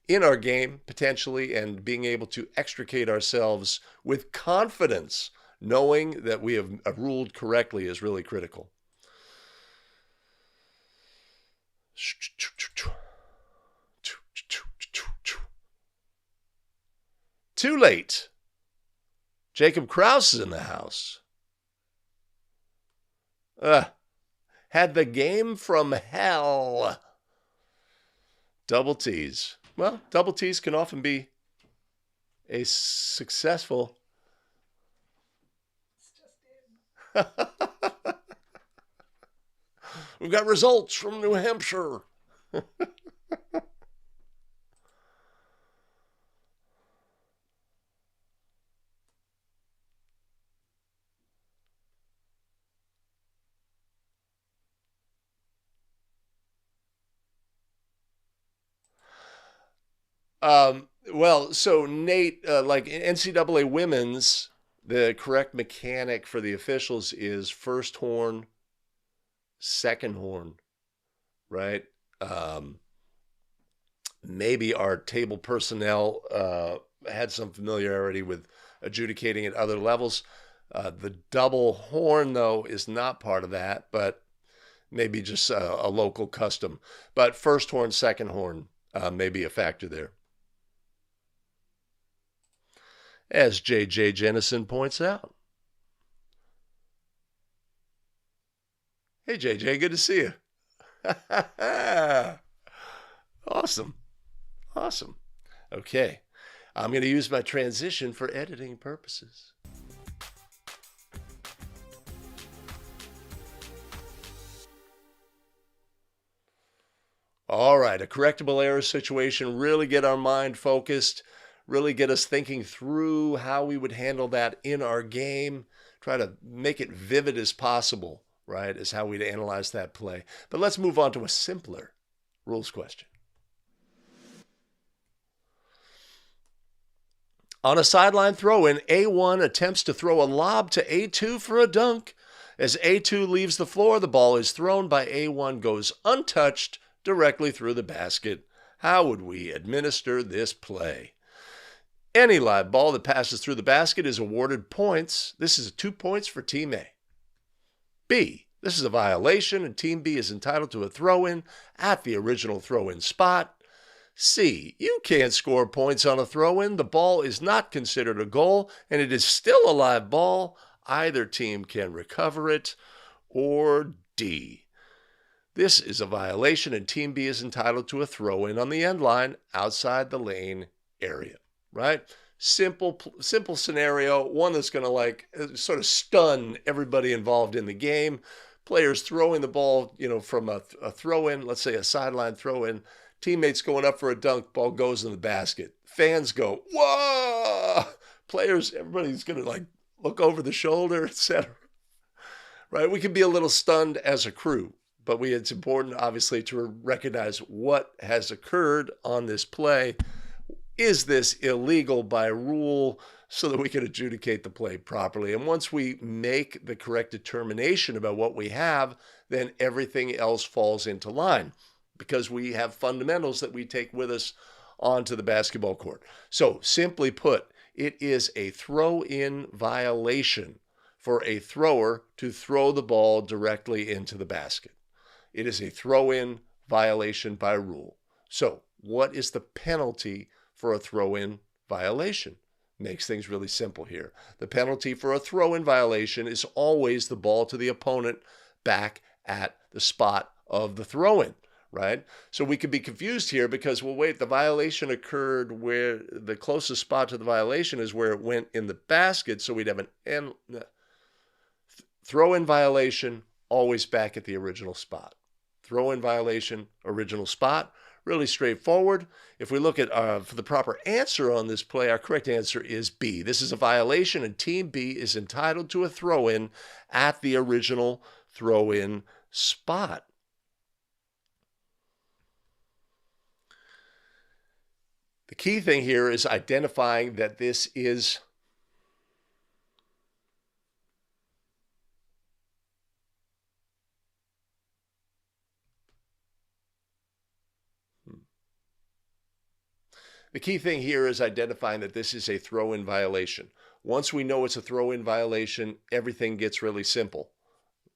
S1: in our game potentially, and being able to extricate ourselves with confidence, knowing that we have ruled correctly, is really critical. Too late. Jacob Krause is in the house. Had the game from hell. Double T's. Well, double T's can often be a successful. We've got results from New Hampshire. Well, so Nate, like NCAA women's, the correct mechanic for the officials is first horn, second horn, right? Maybe our table personnel had some familiarity with adjudicating at other levels. The double horn, though, is not part of that, but maybe just a local custom. But first horn, second horn may be a factor there. As J.J. Jennison points out. Hey, J.J., good to see you. Awesome. Okay, I'm going to use my transition for editing purposes. All right, a correctable error situation, really get our mind focused, really get us thinking through how we would handle that in our game, try to make it vivid as possible, right, is how we'd analyze that play. But let's move on to a simpler rules question. On a sideline throw-in, A1 attempts to throw a lob to A2 for a dunk. As A2 leaves the floor, the ball is thrown by A1, goes untouched directly through the basket. How would we administer this play? Any live ball that passes through the basket is awarded points. This is 2 points for Team A. B. This is a violation, and Team B is entitled to a throw-in at the original throw-in spot. C. You can't score points on a throw-in. The ball is not considered a goal, and it is still a live ball. Either team can recover it. Or D. This is a violation, and Team B is entitled to a throw-in on the end line outside the lane area. Right? Simple scenario, one that's going to sort of stun everybody involved in the game. Players throwing the ball, from a throw-in, let's say a sideline throw-in. Teammates going up for a dunk, ball goes in the basket. Fans go, whoa! Players, everybody's going to look over the shoulder, etc. Right? We can be a little stunned as a crew, but it's important, obviously, to recognize what has occurred on this play. Is this illegal by rule, so that we can adjudicate the play properly? And once we make the correct determination about what we have, then everything else falls into line, because we have fundamentals that we take with us onto the basketball court. So simply put, it is a throw-in violation for a thrower to throw the ball directly into the basket. It is a throw-in violation by rule. So what is the penalty for a throw-in violation? Makes things really simple here. The penalty for a throw-in violation is always the ball to the opponent back at the spot of the throw-in, right? So we could be confused here because, well, wait, the violation occurred where the closest spot to the violation is where it went in the basket, so we'd have an throw-in violation, always back at the original spot. Throw-in violation, original spot. Really straightforward. If we look at for the proper answer on this play, our correct answer is B. This is a violation, and Team B is entitled to a throw-in at the original throw-in spot. The key thing here is identifying that this is a throw-in violation. Once we know it's a throw-in violation, everything gets really simple.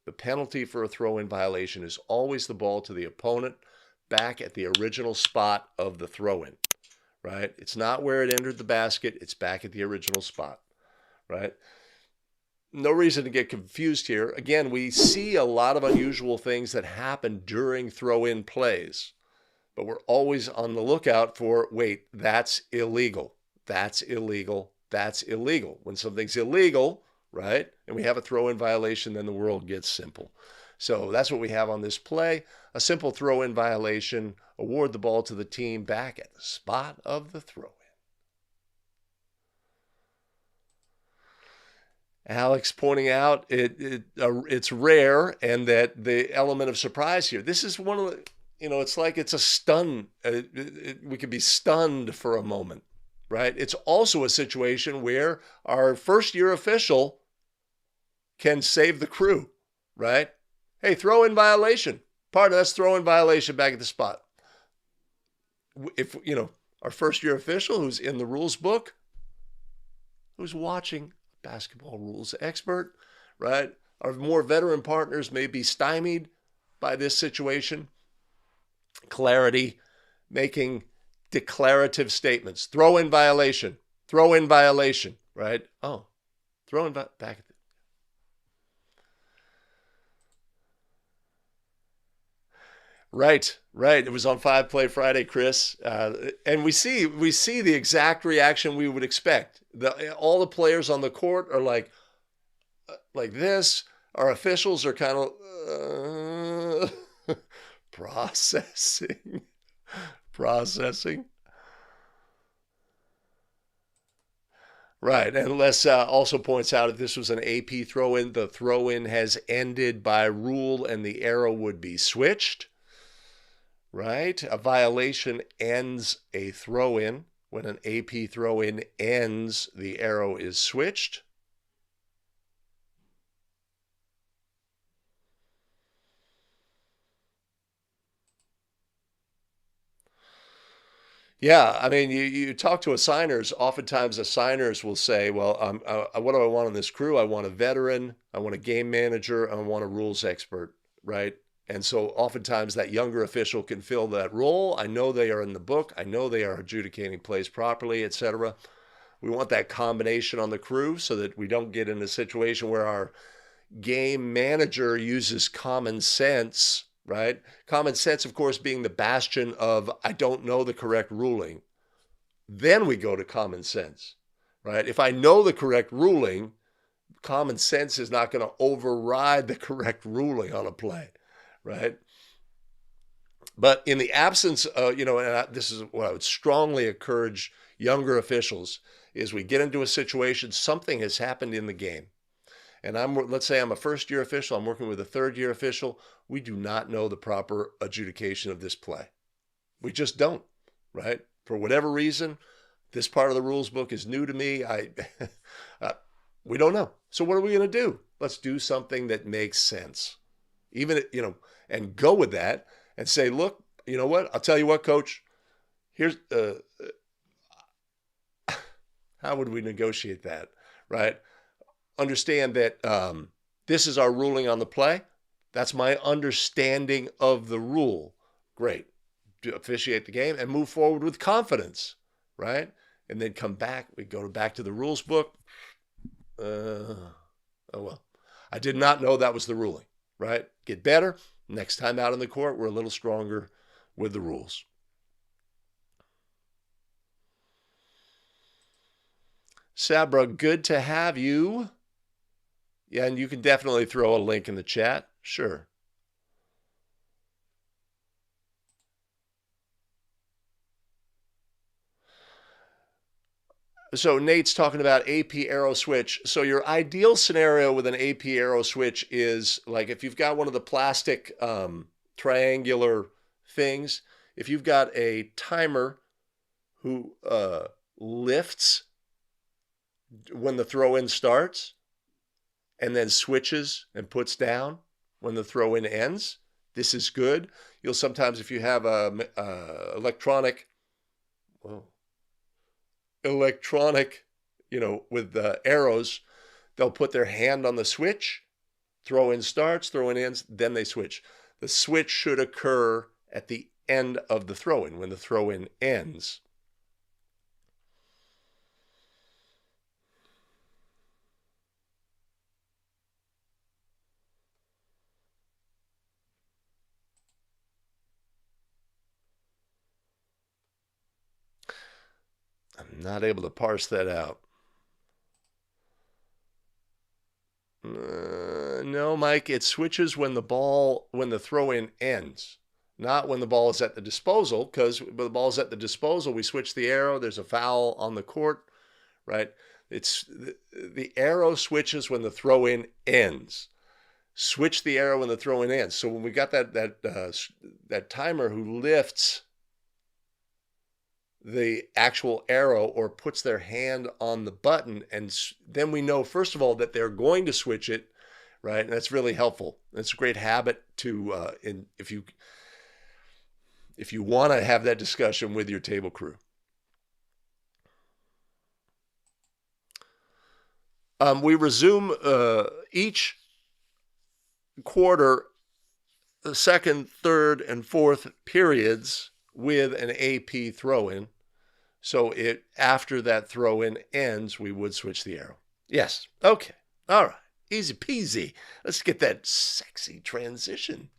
S1: The penalty for a throw-in violation is always the ball to the opponent back at the original spot of the throw-in, right? It's not where it entered the basket. It's back at the original spot, right? No reason to get confused here. Again, we see a lot of unusual things that happen during throw-in plays. But we're always on the lookout for, wait, that's illegal. That's illegal. That's illegal. When something's illegal, right, and we have a throw-in violation, then the world gets simple. So that's what we have on this play. A simple throw-in violation. Award the ball to the team back at the spot of the throw-in. Alex pointing out it's rare, and that the element of surprise here. This is one of the... it's like it's a stun. We could be stunned for a moment, right? It's also a situation where our first-year official can save the crew, right? Hey, throw-in violation. Part of that's throw-in violation back at the spot. If, our first-year official who's in the rules book, who's watching, basketball rules expert, right? Our more veteran partners may be stymied by this situation. Clarity, making declarative statements. Throw-in violation. Throw-in violation, right? Oh, throw-in back at the... Right. It was on 5 Play Friday, Chris. And we see the exact reaction we would expect. All the players on the court are like this. Our officials are kind of... Processing. Right, and Les also points out if this was an AP throw-in, the throw-in has ended by rule and the arrow would be switched. Right, a violation ends a throw-in. When an AP throw-in ends, the arrow is switched. Yeah, I mean, you talk to assigners. Oftentimes, assigners will say, "Well, what do I want on this crew? I want a veteran, I want a game manager, I want a rules expert," right? And so, oftentimes, that younger official can fill that role. I know they are in the book. I know they are adjudicating plays properly, etc. We want that combination on the crew so that we don't get in a situation where our game manager uses common sense, right? Common sense, of course, being the bastion of I don't know the correct ruling. Then we go to common sense, right? If I know the correct ruling, common sense is not going to override the correct ruling on a play, right? But in the absence of, and this is what I would strongly encourage younger officials, is we get into a situation, something has happened in the game. And let's say I'm a first-year official, I'm working with a third-year official. We do not know the proper adjudication of this play. We just don't, right? For whatever reason, this part of the rules book is new to me. We don't know. So what are we going to do? Let's do something that makes sense. Even, and go with that and say, look, you know what? I'll tell you what, coach, here's, how would we negotiate that, right? Understand that this is our ruling on the play. That's my understanding of the rule. Great. Officiate the game and move forward with confidence, right? And then come back. We go back to the rules book. Oh, well. I did not know that was the ruling, right? Get better. Next time out in the court, we're a little stronger with the rules. Sabra, good to have you. Yeah, and you can definitely throw a link in the chat. Sure. So Nate's talking about AP arrow switch. So your ideal scenario with an AP arrow switch is like if you've got one of the plastic triangular things, if you've got a timer who lifts when the throw-in starts and then switches and puts down when the throw-in ends, this is good. You'll sometimes, if you have a electronic, with arrows, they'll put their hand on the switch, throw-in starts, throw-in ends, then they switch. The switch should occur at the end of the throw-in, when the throw-in ends. I'm not able to parse that out. No, Mike, it switches when the throw-in ends, not when the ball is at the disposal, because when the ball is at the disposal, we switch the arrow, there's a foul on the court, right? It's the arrow switches when the throw-in ends. Switch the arrow when the throw-in ends. So when we got that timer who lifts the actual arrow or puts their hand on the button, and then we know, first of all, that they're going to switch it, right? And that's really helpful. It's a great habit to, if you want to have that discussion with your table crew. We resume each quarter, the second, third, and fourth periods with an AP throw-in. So after that throw-in ends, we would switch the arrow. Yes. Okay. All right. Easy peasy. Let's get that sexy transition.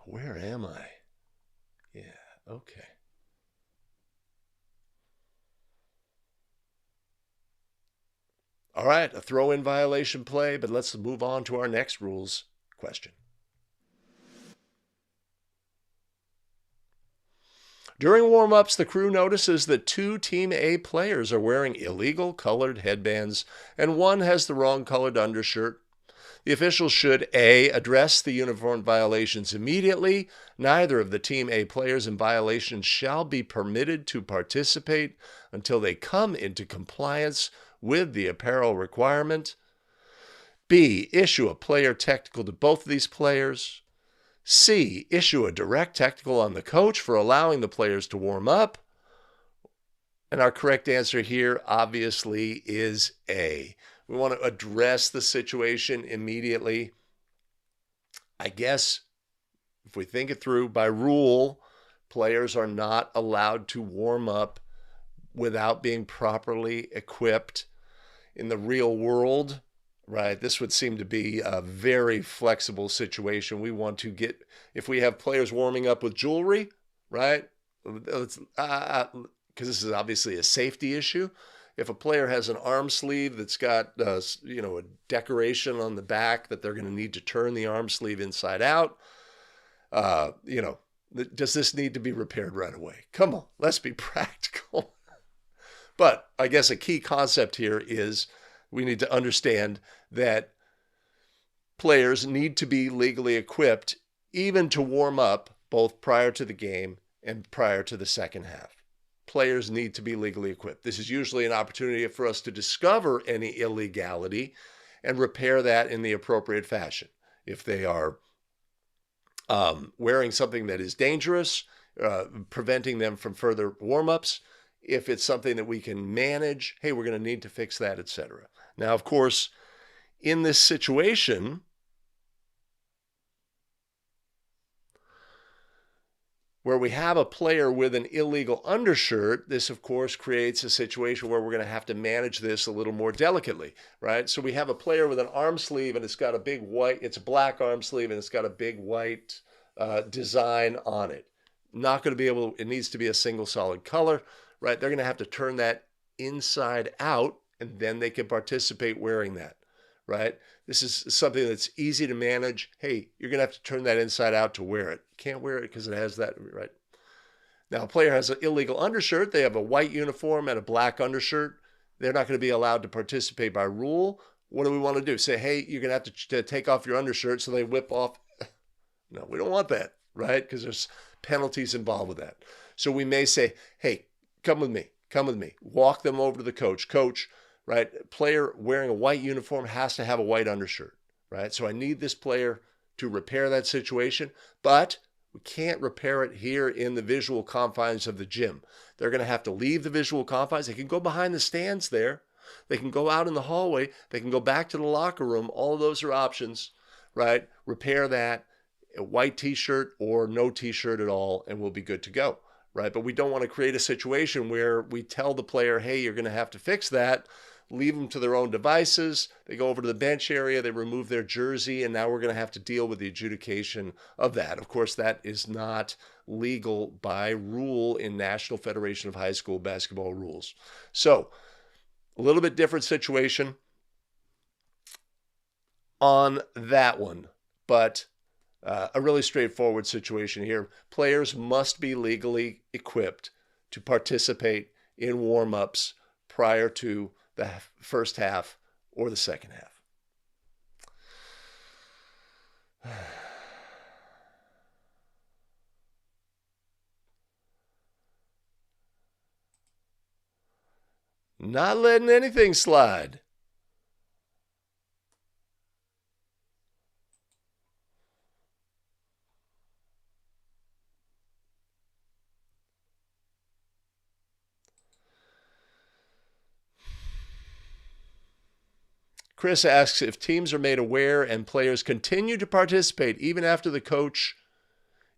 S1: Where am I? Yeah. Okay. All right, a throw-in violation play, but let's move on to our next rules question. During warm-ups, the crew notices that 2 Team A players are wearing illegal colored headbands and one has the wrong colored undershirt. The officials should A, address the uniform violations immediately. Neither of the Team A players in violation shall be permitted to participate until they come into compliance with the apparel requirement. B, issue a player technical to both of these players. C, issue a direct technical on the coach for allowing the players to warm up. And our correct answer here, obviously, is A. We want to address the situation immediately. I guess if we think it through, by rule, players are not allowed to warm up without being properly equipped. In the real world, right, this would seem to be a very flexible situation. We want to get, if we have players warming up with jewelry, right, because this is obviously a safety issue. If a player has an arm sleeve that's got a decoration on the back that they're going to need to turn the arm sleeve inside out, does this need to be repaired right away? Come on, let's be practical. But I guess a key concept here is we need to understand that players need to be legally equipped even to warm up both prior to the game and prior to the second half. Players need to be legally equipped. This is usually an opportunity for us to discover any illegality and repair that in the appropriate fashion. If they are wearing something that is dangerous, preventing them from further warm-ups. If it's something that we can manage, hey, we're going to need to fix that, etc. Now, of course, in this situation, where we have a player with an illegal undershirt, this, of course, creates a situation where we're going to have to manage this a little more delicately, right? So we have a player with an arm sleeve, and it's got a big white, it's a black arm sleeve, and it's got a big white design on it. Not going to be able, it needs to be a single solid color, right? They're going to have to turn that inside out, and then they can participate wearing that, right? This is something that's easy to manage. Hey, you're going to have to turn that inside out to wear it. Can't wear it because it has that, right? Now, a player has an illegal undershirt. They have a white uniform and a black undershirt. They're not going to be allowed to participate by rule. What do we want to do? Say, hey, you're going to have to take off your undershirt, so they whip off. No, we don't want that, right? Because there's penalties involved with that. So we may say, hey, come with me. Come with me. Walk them over to the coach. Coach, right? Player wearing a white uniform has to have a white undershirt, right? So I need this player to repair that situation, but we can't repair it here in the visual confines of the gym. They're going to have to leave the visual confines. They can go behind the stands there. They can go out in the hallway. They can go back to the locker room. All of those are options, right? Repair that, a white t-shirt or no t-shirt at all, and we'll be good to go, right? But we don't want to create a situation where we tell the player, hey, you're going to have to fix that, leave them to their own devices. They go over to the bench area, they remove their jersey, and now we're going to have to deal with the adjudication of that. Of course, that is not legal by rule in National Federation of High School Basketball rules. So, a little bit different situation on that one, but a really straightforward situation here. Players must be legally equipped to participate in warm-ups prior to the first half or the second half. Not letting anything slide. Chris asks if teams are made aware and players continue to participate even after the coach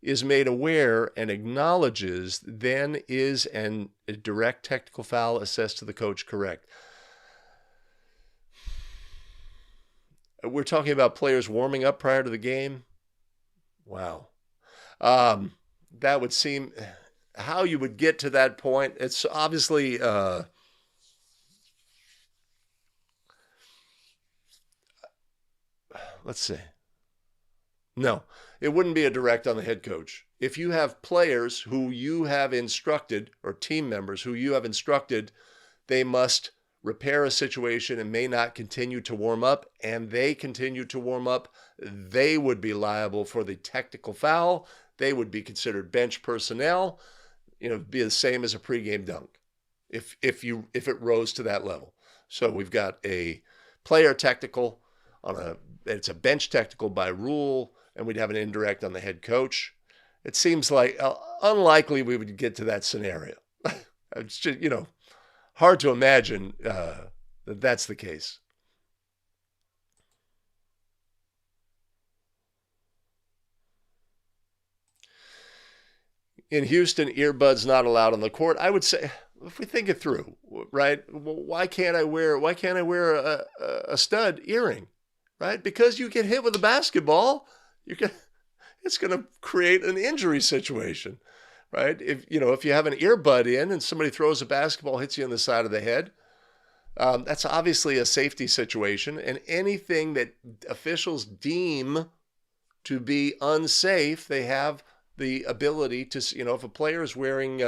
S1: is made aware and acknowledges, then is a direct technical foul assessed to the coach correct? We're talking about players warming up prior to the game. Wow. That would seem how you would get to that point. It's obviously let's see. No, it wouldn't be a direct on the head coach. if you have players who you have instructed, or team members who you have instructed, they must repair a situation and may not continue to warm up, and they continue to warm up, they would be liable for the technical foul. They would be considered bench personnel. Be the same as a pregame dunk if it rose to that level. So we've got a player technical it's a bench technical by rule, and we'd have an indirect on the head coach. It seems like unlikely we would get to that scenario. It's just, hard to imagine that that's the case. In Houston, earbuds not allowed on the court. I would say, if we think it through, right? Why can't I wear a stud earring, right? Because you get hit with a basketball, it's going to create an injury situation, right? If you have an earbud in and somebody throws a basketball, hits you on the side of the head, that's obviously a safety situation. And anything that officials deem to be unsafe, they have the ability to, if a player is wearing,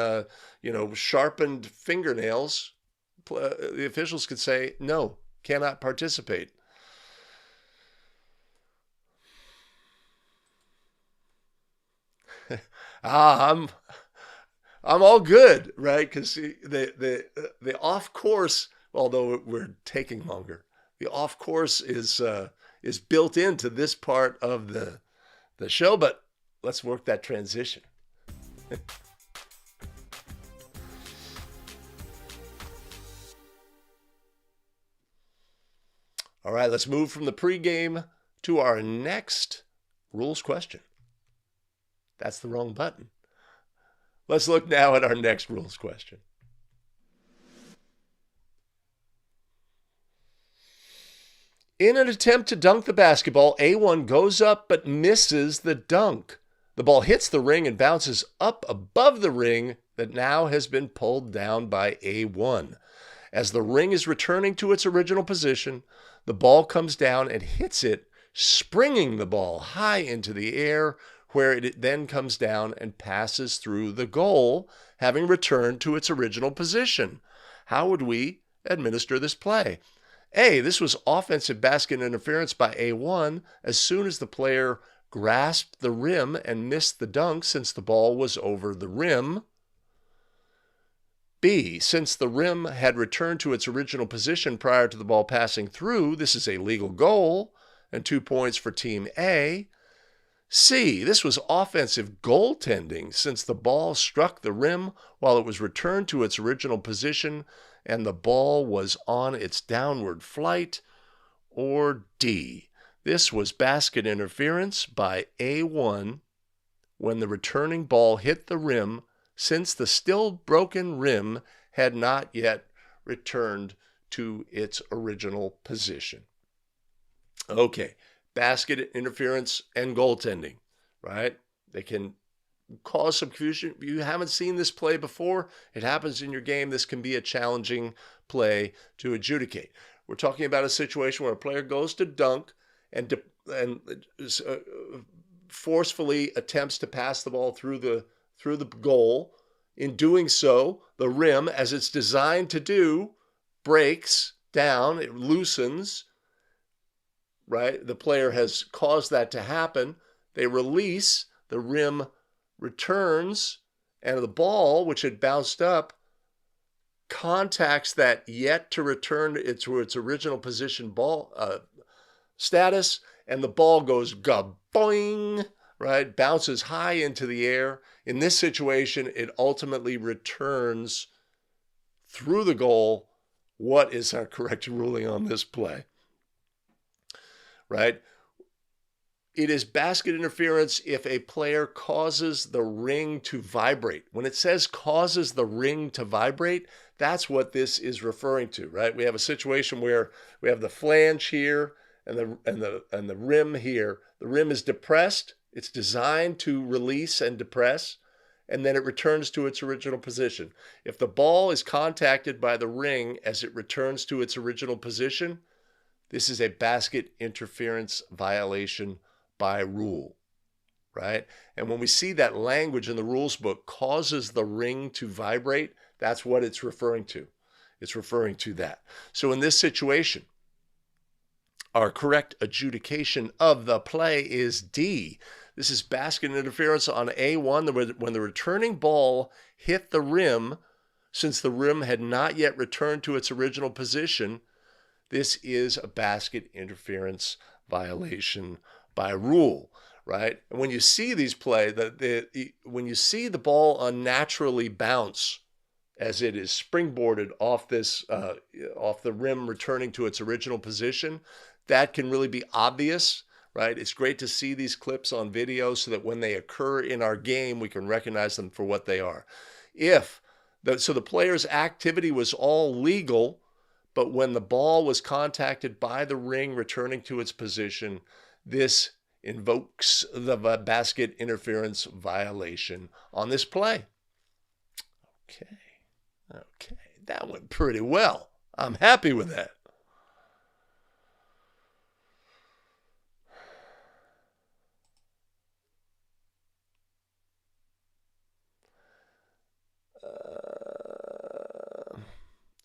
S1: sharpened fingernails, the officials could say, no, cannot participate. I'm all good, right? Because the off course, although we're taking longer, the off course is built into this part of the show. But let's work that transition. All right, let's move from the pregame to our next rules question. That's the wrong button. Let's look now at our next rules question. In an attempt to dunk the basketball, A1 goes up but misses the dunk. The ball hits the ring and bounces up above the ring that now has been pulled down by A1. As the ring is returning to its original position, the ball comes down and hits it, springing the ball high into the air, where it then comes down and passes through the goal, having returned to its original position. How would we administer this play? A, this was offensive basket interference by A1 as soon as the player grasped the rim and missed the dunk since the ball was over the rim. B, since the rim had returned to its original position prior to the ball passing through, this is a legal goal, and 2 points for Team A. C, this was offensive goaltending since the ball struck the rim while it was returned to its original position and the ball was on its downward flight. Or D, this was basket interference by A1 when the returning ball hit the rim since the still broken rim had not yet returned to its original position. Okay, basket interference and goaltending, right? They can cause some confusion. If you haven't seen this play before, it happens in your game. This can be a challenging play to adjudicate. We're talking about a situation where a player goes to dunk and forcefully attempts to pass the ball through the goal. In doing so, the rim, as it's designed to do, breaks down, it loosens, right? The player has caused that to happen. They release, the rim returns, and the ball, which had bounced up, contacts that yet to return to its original position ball status, and the ball goes ga-boing, right? Bounces high into the air. In this situation, it ultimately returns through the goal. What is our correct ruling on this play? Right? It is basket interference if a player causes the ring to vibrate. When it says causes the ring to vibrate, that's what this is referring to, right? We have a situation where we have the flange here and the rim here. The rim is depressed. It's designed to release and depress, and then it returns to its original position. If the ball is contacted by the ring as it returns to its original position, this is a basket interference violation by rule. right? And when we see that language in the rules book causes the ring to vibrate, that's what it's referring to. It's referring to that. So in this situation, our correct adjudication of the play is D. This is basket interference on A1 when the returning ball hit the rim. Since the rim had not yet returned to its original position, this is a basket interference violation by rule, right? And when you see these play, when you see the ball unnaturally bounce as it is springboarded off off the rim, returning to its original position, that can really be obvious, right? It's great to see these clips on video so that when they occur in our game, we can recognize them for what they are. So the player's activity was all legal, but when the ball was contacted by the ring returning to its position, this invokes the basket interference violation on this play. Okay, that went pretty well. I'm happy with that.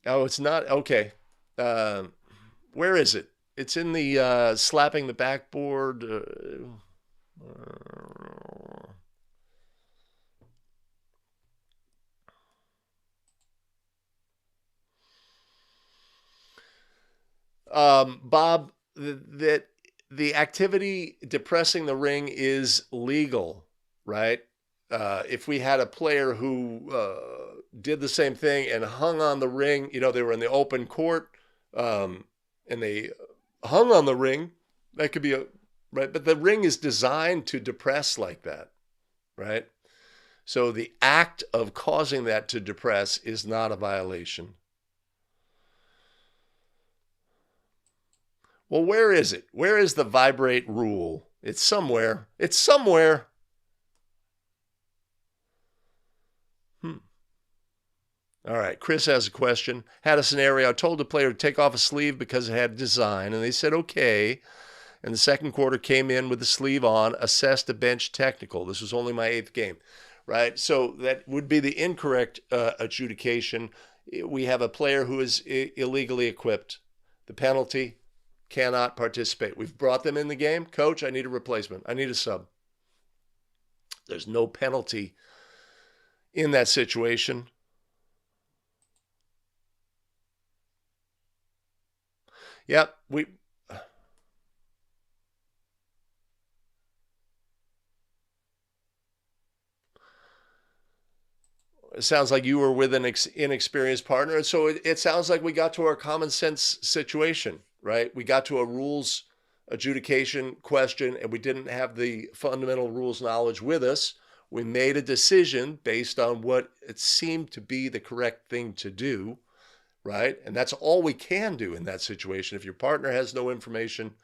S1: Oh, it's not? Okay. Where is it? It's in the slapping the backboard. Bob, that the activity depressing the ring is legal, right? If we had a player who did the same thing and hung on the ring, they were in the open court and they hung on the ring, that could be right. But the ring is designed to depress like that, right? So the act of causing that to depress is not a violation. Well, where is it? Where is the vibrate rule? It's somewhere. It's somewhere. All right, Chris has a question. Had a scenario. I told the player to take off a sleeve because it had design, and they said okay. And the second quarter came in with the sleeve on, assessed a bench technical. This was only my 8th game, right? So that would be the incorrect adjudication. We have a player who is illegally equipped. The penalty, cannot participate. We've brought them in the game. Coach, I need a replacement. I need a sub. There's no penalty in that situation. Yep, it sounds like you were with an inexperienced partner. And so it sounds like we got to our common sense situation, right? We got to a rules adjudication question and we didn't have the fundamental rules knowledge with us. We made a decision based on what it seemed to be the correct thing to do, right? And that's all we can do in that situation if your partner has no information,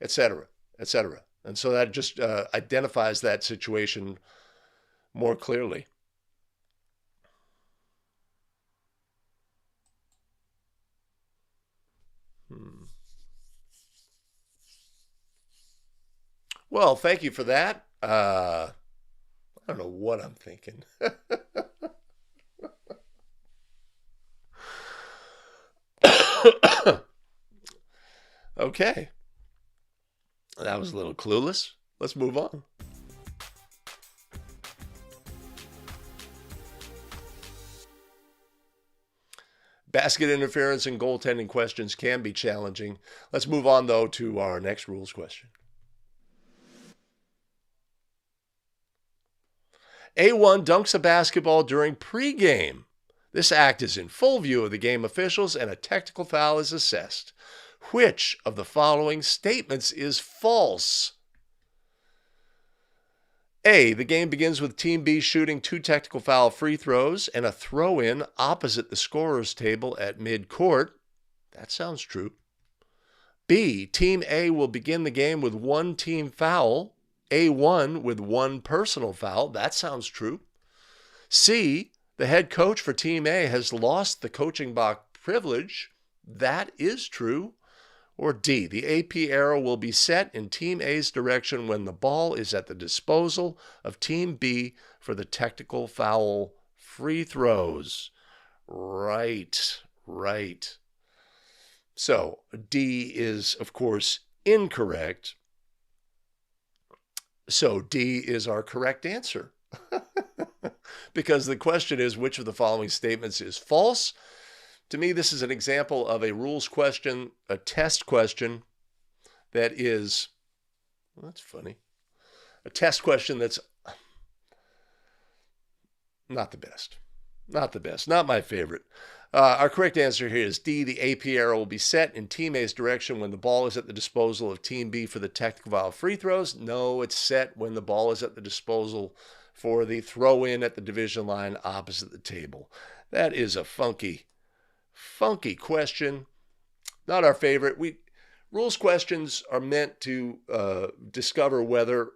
S1: et cetera, et cetera. And so that just identifies that situation more clearly. Well, thank you for that. I don't know what I'm thinking. Okay. That was a little clueless. Let's move on. Basket interference and goaltending questions can be challenging. Let's move on, though, to our next rules question. A1 dunks a basketball during pregame. This act is in full view of the game officials and a technical foul is assessed. Which of the following statements is false? A, the game begins with Team B shooting 2 technical foul free throws and a throw-in opposite the scorer's table at mid-court. That sounds true. B, Team A will begin the game with 1 team foul, A1 with 1 personal foul. That sounds true. C, the head coach for Team A has lost the coaching box privilege. That is true. Or D, the AP arrow will be set in Team A's direction when the ball is at the disposal of Team B for the technical foul free throws. Right. So D is, of course, incorrect. So D is our correct answer. Because the question is, which of the following statements is false? To me, this is an example of a rules question, a test question that is, well, that's funny, a test question that's not the best. Not my favorite. Our correct answer here is D. The AP arrow will be set in Team A's direction when the ball is at the disposal of Team B for the technical foul free throws. No, it's set when the ball is at the disposal for the throw-in at the division line opposite the table. That is a funky question. Not our favorite. Rules questions are meant to discover whether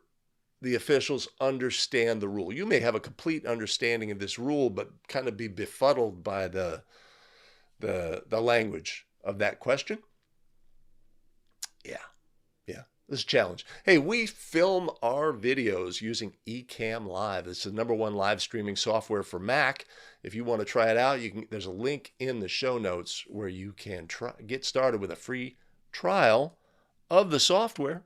S1: the officials understand the rule. You may have a complete understanding of this rule, but kind of be befuddled by the language of that question. Yeah. This is a challenge. Hey, we film our videos using Ecamm Live. It's the #1 live streaming software for Mac. If you want to try it out, there's a link in the show notes where you can get started with a free trial of the software.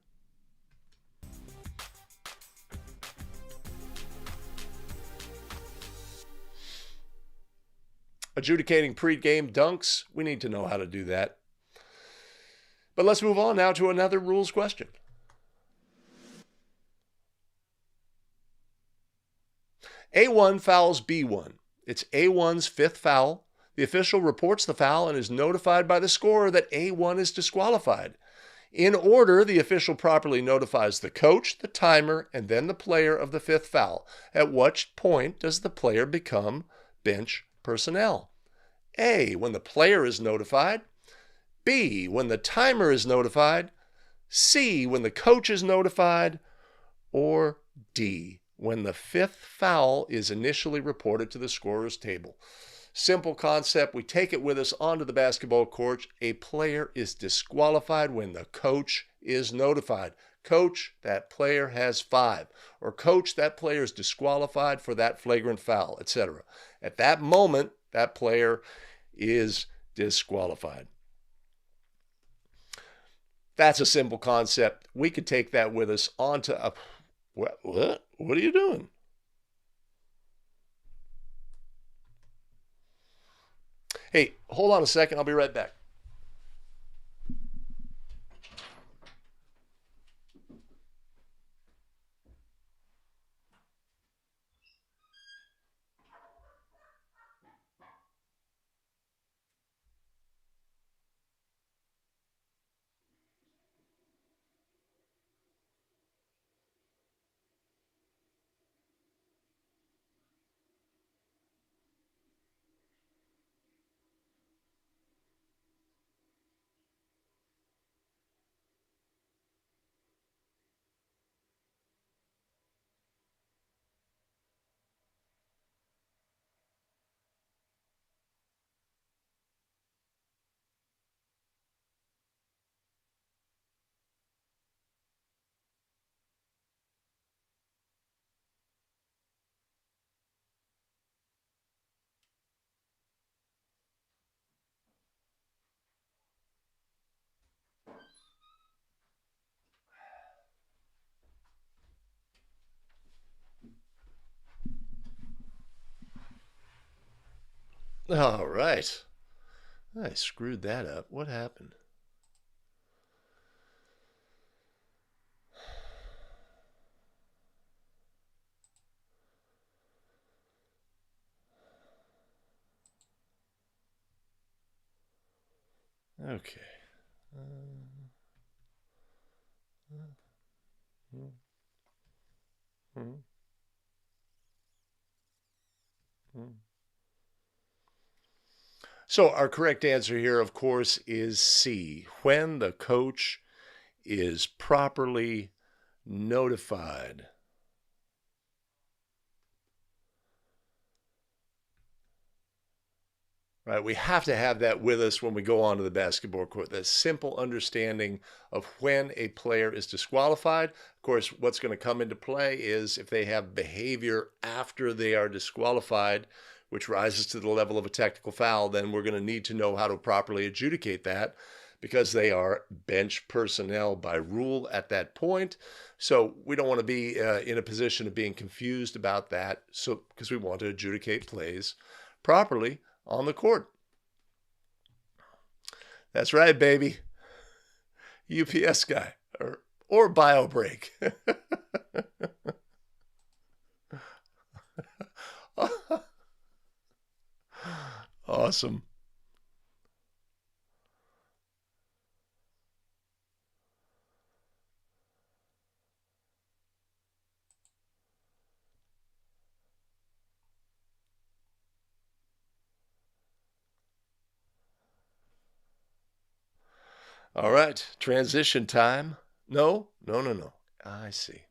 S1: Adjudicating pre-game dunks. We need to know how to do that. But let's move on now to another rules question. A1 fouls B1. It's A1's 5th foul. The official reports the foul and is notified by the scorer that A1 is disqualified. In order, the official properly notifies the coach, the timer, and then the player of the 5th foul. At which point does the player become bench personnel? A, when the player is notified. B, when the timer is notified. C, when the coach is notified. Or D, when the 5th foul is initially reported to the scorer's table. Simple concept. We take it with us onto the basketball court. A player is disqualified when the coach is notified. Coach, that player has 5. Or coach, that player is disqualified for that flagrant foul, etc. At that moment, that player is disqualified. That's a simple concept. We could take that with us onto a... What are you doing? Hey, hold on a second. I'll be right back. All right. I screwed that up. What happened? Okay. So our correct answer here, of course, is C. When the coach is properly notified. right? We have to have that with us when we go onto the basketball court, that simple understanding of when a player is disqualified. Of course, what's going to come into play is if they have behavior after they are disqualified, which rises to the level of a technical foul, then we're going to need to know how to properly adjudicate that, because they are bench personnel by rule at that point. So we don't want to be in a position of being confused about that, so because we want to adjudicate plays properly on the court. That's right, baby. UPS guy or bio break. Awesome. All right, transition time. No. I see.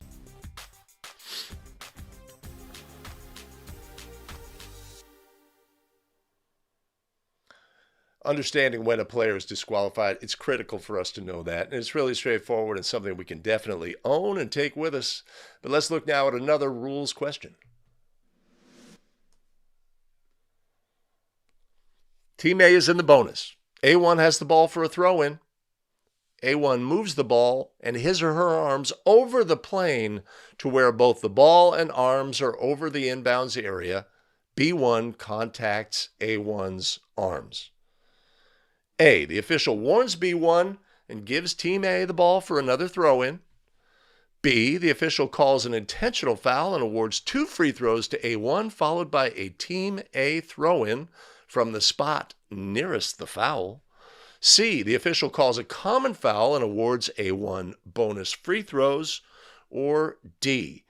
S1: Understanding when a player is disqualified, it's critical for us to know that. And it's really straightforward and something we can definitely own and take with us. But let's look now at another rules question. Team A is in the bonus. A1 has the ball for a throw-in. A1 moves the ball and his or her arms over the plane to where both the ball and arms are over the inbounds area. B1 contacts A1's arms. A, the official warns B1 and gives Team A the ball for another throw-in. B, the official calls an intentional foul and awards 2 free throws to A1, followed by a Team A throw-in from the spot nearest the foul. C, the official calls a common foul and awards A1 bonus free throws. Or D,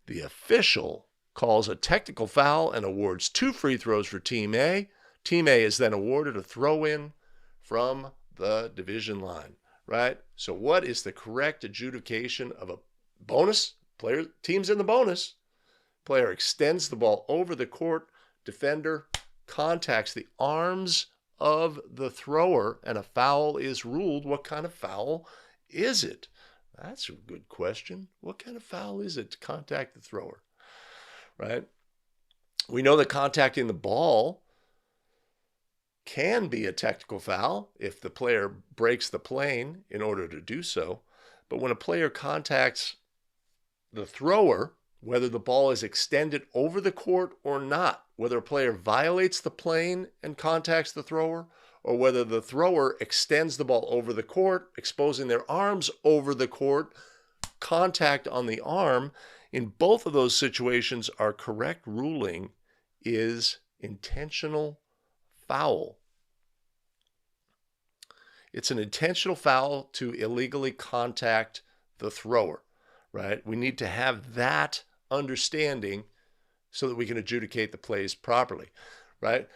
S1: the official calls a technical foul and awards 2 free throws for Team A. Team A is then awarded a throw-in from the division line, right? So what is the correct adjudication of a bonus? Player, team's in the bonus. Player extends the ball over the court. Defender contacts the arms of the thrower and a foul is ruled. What kind of foul is it? That's a good question. What kind of foul is it to contact the thrower, right? We know that contacting the ball can be a technical foul if the player breaks the plane in order to do so. But when a player contacts the thrower, whether the ball is extended over the court or not, whether a player violates the plane and contacts the thrower, or whether the thrower extends the ball over the court, exposing their arms over the court, contact on the arm, in both of those situations, our correct ruling is intentional foul. It's an intentional foul to illegally contact the thrower, right? We need to have that understanding so that we can adjudicate the plays properly, right?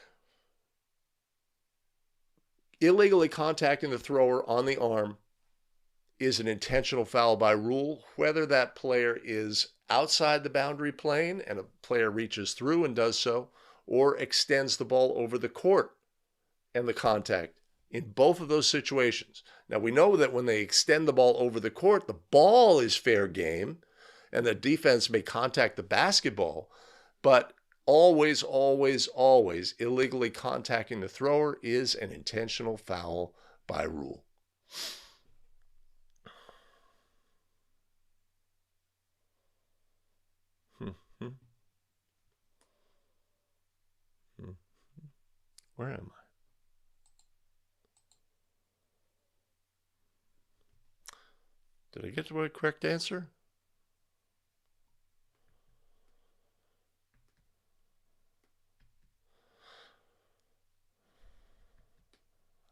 S1: Illegally contacting the thrower on the arm is an intentional foul by rule, whether that player is outside the boundary plane and a player reaches through and does so, or extends the ball over the court and the contact. In both of those situations. Now, we know that when they extend the ball over the court, the ball is fair game and the defense may contact the basketball, but always, illegally contacting the thrower is an intentional foul by rule. Where am I? Did I get to the correct answer?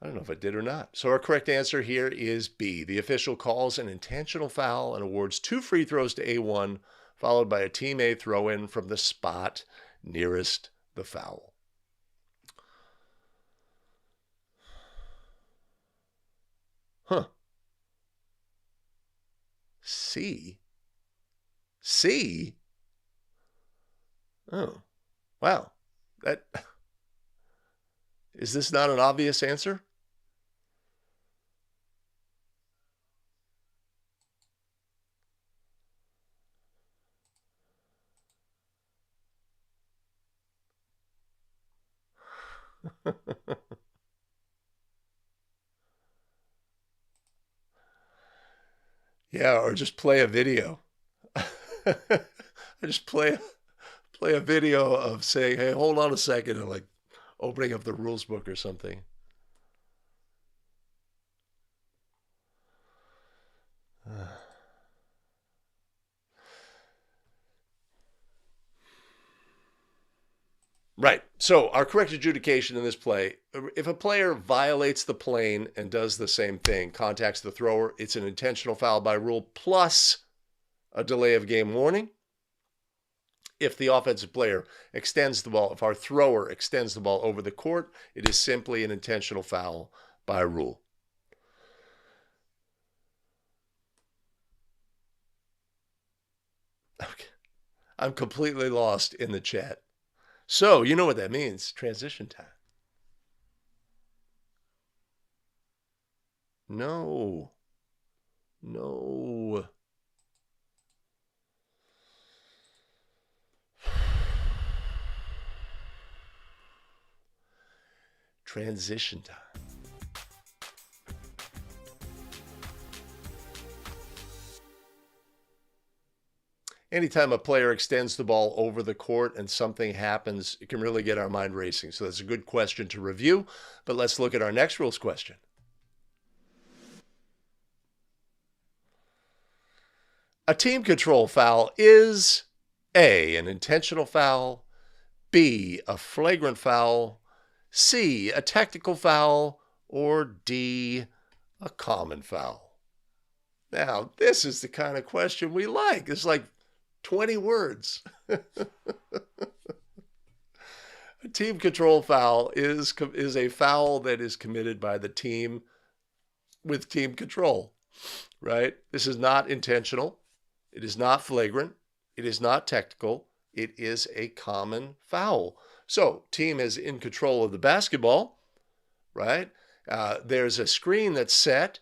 S1: I don't know if I did or not. So our correct answer here is B. The official calls an intentional foul and awards 2 free throws to A1, followed by a Team A throw-in from the spot nearest the foul. C? C? Oh, wow. That Is this not an obvious answer? Yeah, or just play a video. I just play a video of saying, "Hey, hold on a second," and like opening up the rules book or something. Right. So our correct adjudication in this play, if a player violates the plane and does the same thing, contacts the thrower, it's an intentional foul by rule plus a delay of game warning. If the offensive player extends the ball, if our thrower extends the ball over the court, it is simply an intentional foul by rule. Okay. I'm completely lost in the chat. So, you know what that means. Transition time. No. No. Transition time. Anytime a player extends the ball over the court and something happens, it can really get our mind racing. So that's a good question to review. But let's look at our next rules question. A team control foul is A, an intentional foul, B, a flagrant foul, C, a technical foul, or D, a common foul. Now, this is the kind of question we like. It's like 20 words. A team control foul is a foul that is committed by the team with team control, right? This is not intentional. It is not flagrant. It is not technical. It is a common foul. So, team is in control of the basketball, right? There's a screen that's set,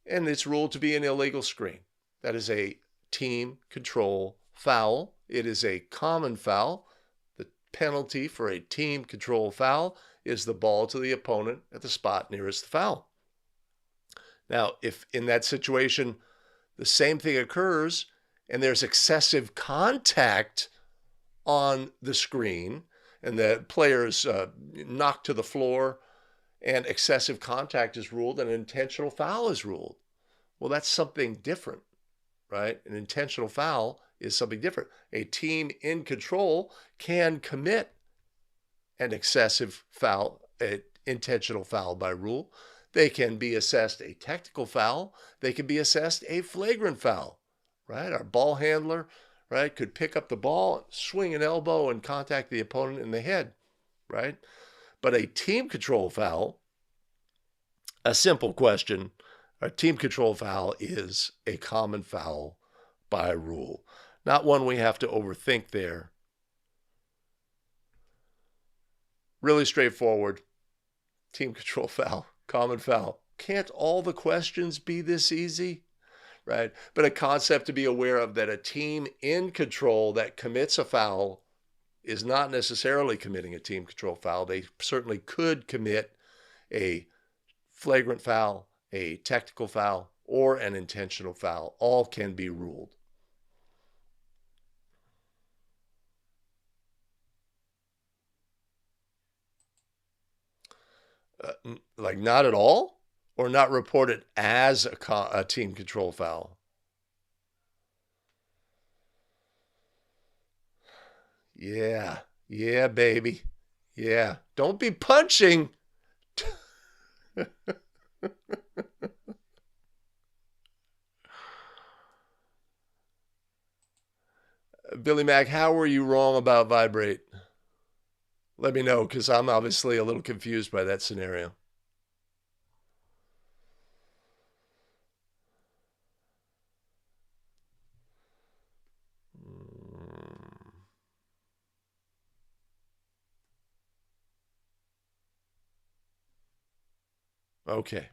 S1: and it's ruled to be an illegal screen. That is a team control foul. It is a common foul. The penalty for a team control foul is the ball to the opponent at the spot nearest the foul. Now, if in that situation the same thing occurs and there's excessive contact on the screen and the player's knocked to the floor and excessive contact is ruled and an intentional foul is ruled. Well, that's something different, right? An intentional foul is something different. A team in control can commit an excessive foul, an intentional foul by rule. They can be assessed a technical foul. They can be assessed a flagrant foul, right? Our ball handler, right, could pick up the ball, swing an elbow, and contact the opponent in the head, right? But a team control foul, a simple question, a team control foul is a common foul by rule. Not one we have to overthink there. Really straightforward. Team control foul, common foul. Can't all the questions be this easy? Right? But a concept to be aware of, that a team in control that commits a foul is not necessarily committing a team control foul. They certainly could commit a flagrant foul, a technical foul, or an intentional foul. All can be ruled. Like not at all, or not reported as a team control foul? Yeah, yeah, baby. Yeah, don't be punching. Billy Mack, how were you wrong about vibrate? Let me know, because I'm obviously a little confused by that scenario. Okay.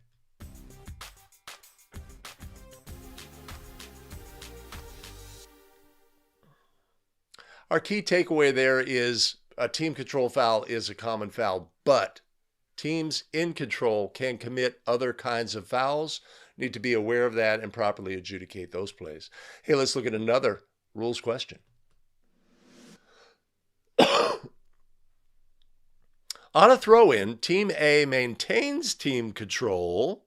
S1: Our key takeaway there is a team control foul is a common foul, but teams in control can commit other kinds of fouls. Need to be aware of that and properly adjudicate those plays. Hey, let's look at another rules question. On a throw-in, Team A maintains team control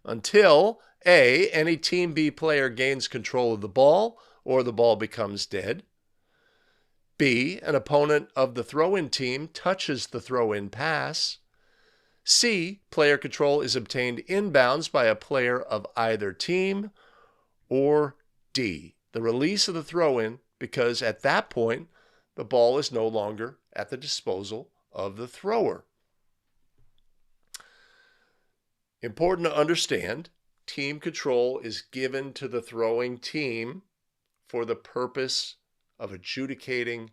S1: until A, any Team B player gains control of the ball or the ball becomes dead. B, an opponent of the throw-in team touches the throw-in pass. C, player control is obtained inbounds by a player of either team. Or D, the release of the throw-in, because at that point, the ball is no longer at the disposal of the thrower. Important to understand, team control is given to the throwing team for the purpose of adjudicating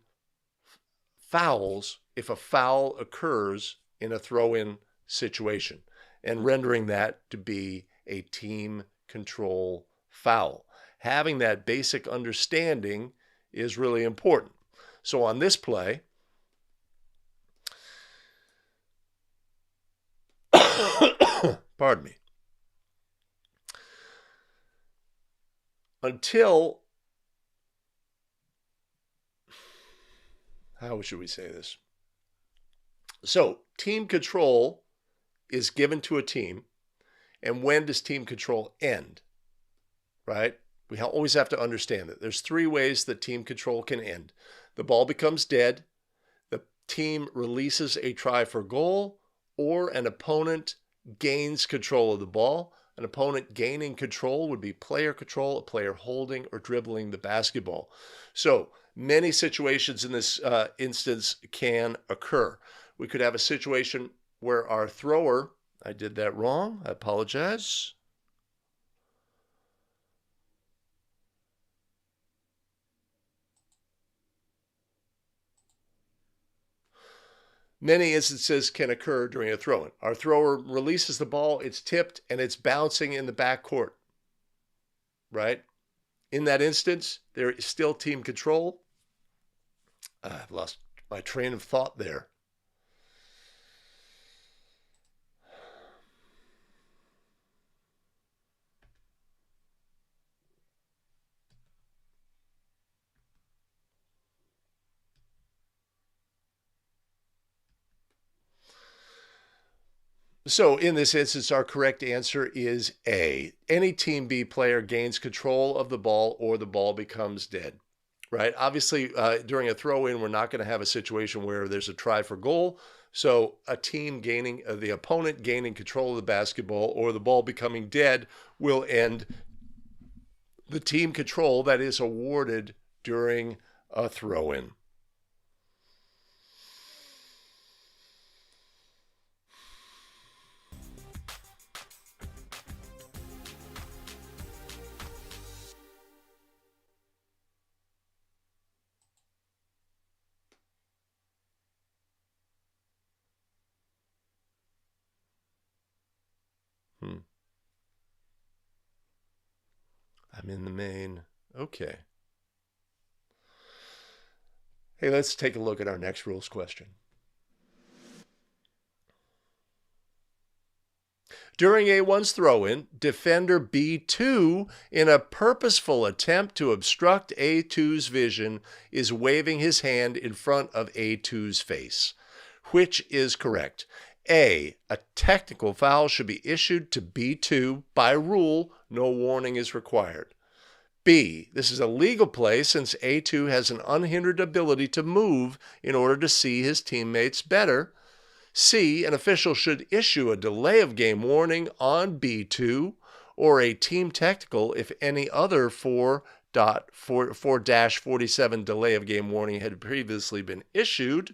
S1: fouls if a foul occurs in a throw-in situation and rendering that to be a team control foul. Having that basic understanding is really important. So on this play, pardon me, until, how should we say this? So team control is given to a team, and when does team control end? Right? We always have to understand that there's three ways that team control can end. The ball becomes dead, the team releases a try for goal, or an opponent gains control of the ball. An opponent gaining control would be player control, a player holding or dribbling the basketball. So many situations in this instance can occur. We could have a situation where our thrower, I did that wrong, I apologize. Many instances can occur during a throw-in. Our thrower releases the ball, it's tipped, and it's bouncing in the backcourt, right? In that instance, there is still team control. I've lost my train of thought there. So in this instance, our correct answer is A. Any Team B player gains control of the ball or the ball becomes dead, right? Obviously, during a throw-in, we're not going to have a situation where there's a try for goal. So a team gaining, the opponent gaining control of the basketball or the ball becoming dead will end the team control that is awarded during a throw-in. I'm in the main. Okay. Hey, let's take a look at our next rules question. During A1's throw-in, defender B2, in a purposeful attempt to obstruct A2's vision, is waving his hand in front of A2's face. Which is correct? A, a technical foul should be issued to B2. By rule, no warning is required. B, this is a legal play since A2 has an unhindered ability to move in order to see his teammates better. C, an official should issue a delay of game warning on B2 or a team technical if any other 4-47 delay of game warning had previously been issued.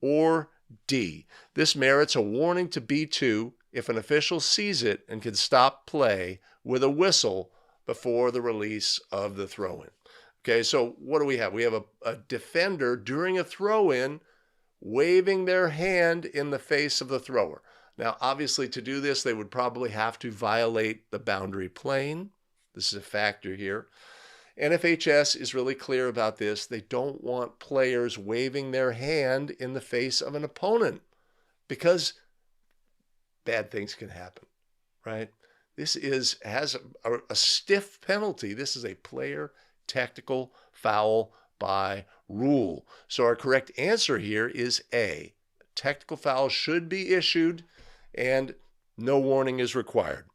S1: Or D, this merits a warning to B2 if an official sees it and can stop play with a whistle before the release of the throw-in. Okay, so what do we have? We have a defender during a throw-in waving their hand in the face of the thrower. Now, obviously, to do this, they would probably have to violate the boundary plane. This is a factor here. NFHS is really clear about this. They don't want players waving their hand in the face of an opponent because bad things can happen, right? This has a stiff penalty. This is a player technical foul by rule. So our correct answer here is A. Technical foul should be issued and no warning is required.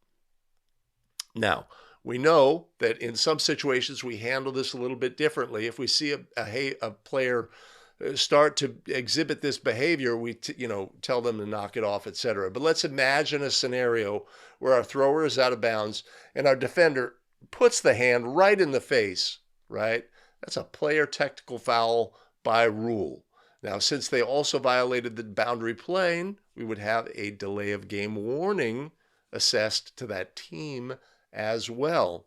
S1: Now, we know that in some situations we handle this a little bit differently. If we see a player start to exhibit this behavior, we tell them to knock it off, etc. But let's imagine a scenario where our thrower is out of bounds and our defender puts the hand right in the face, right? That's a player technical foul by rule. Now, since they also violated the boundary plane, we would have a delay of game warning assessed to that team as well,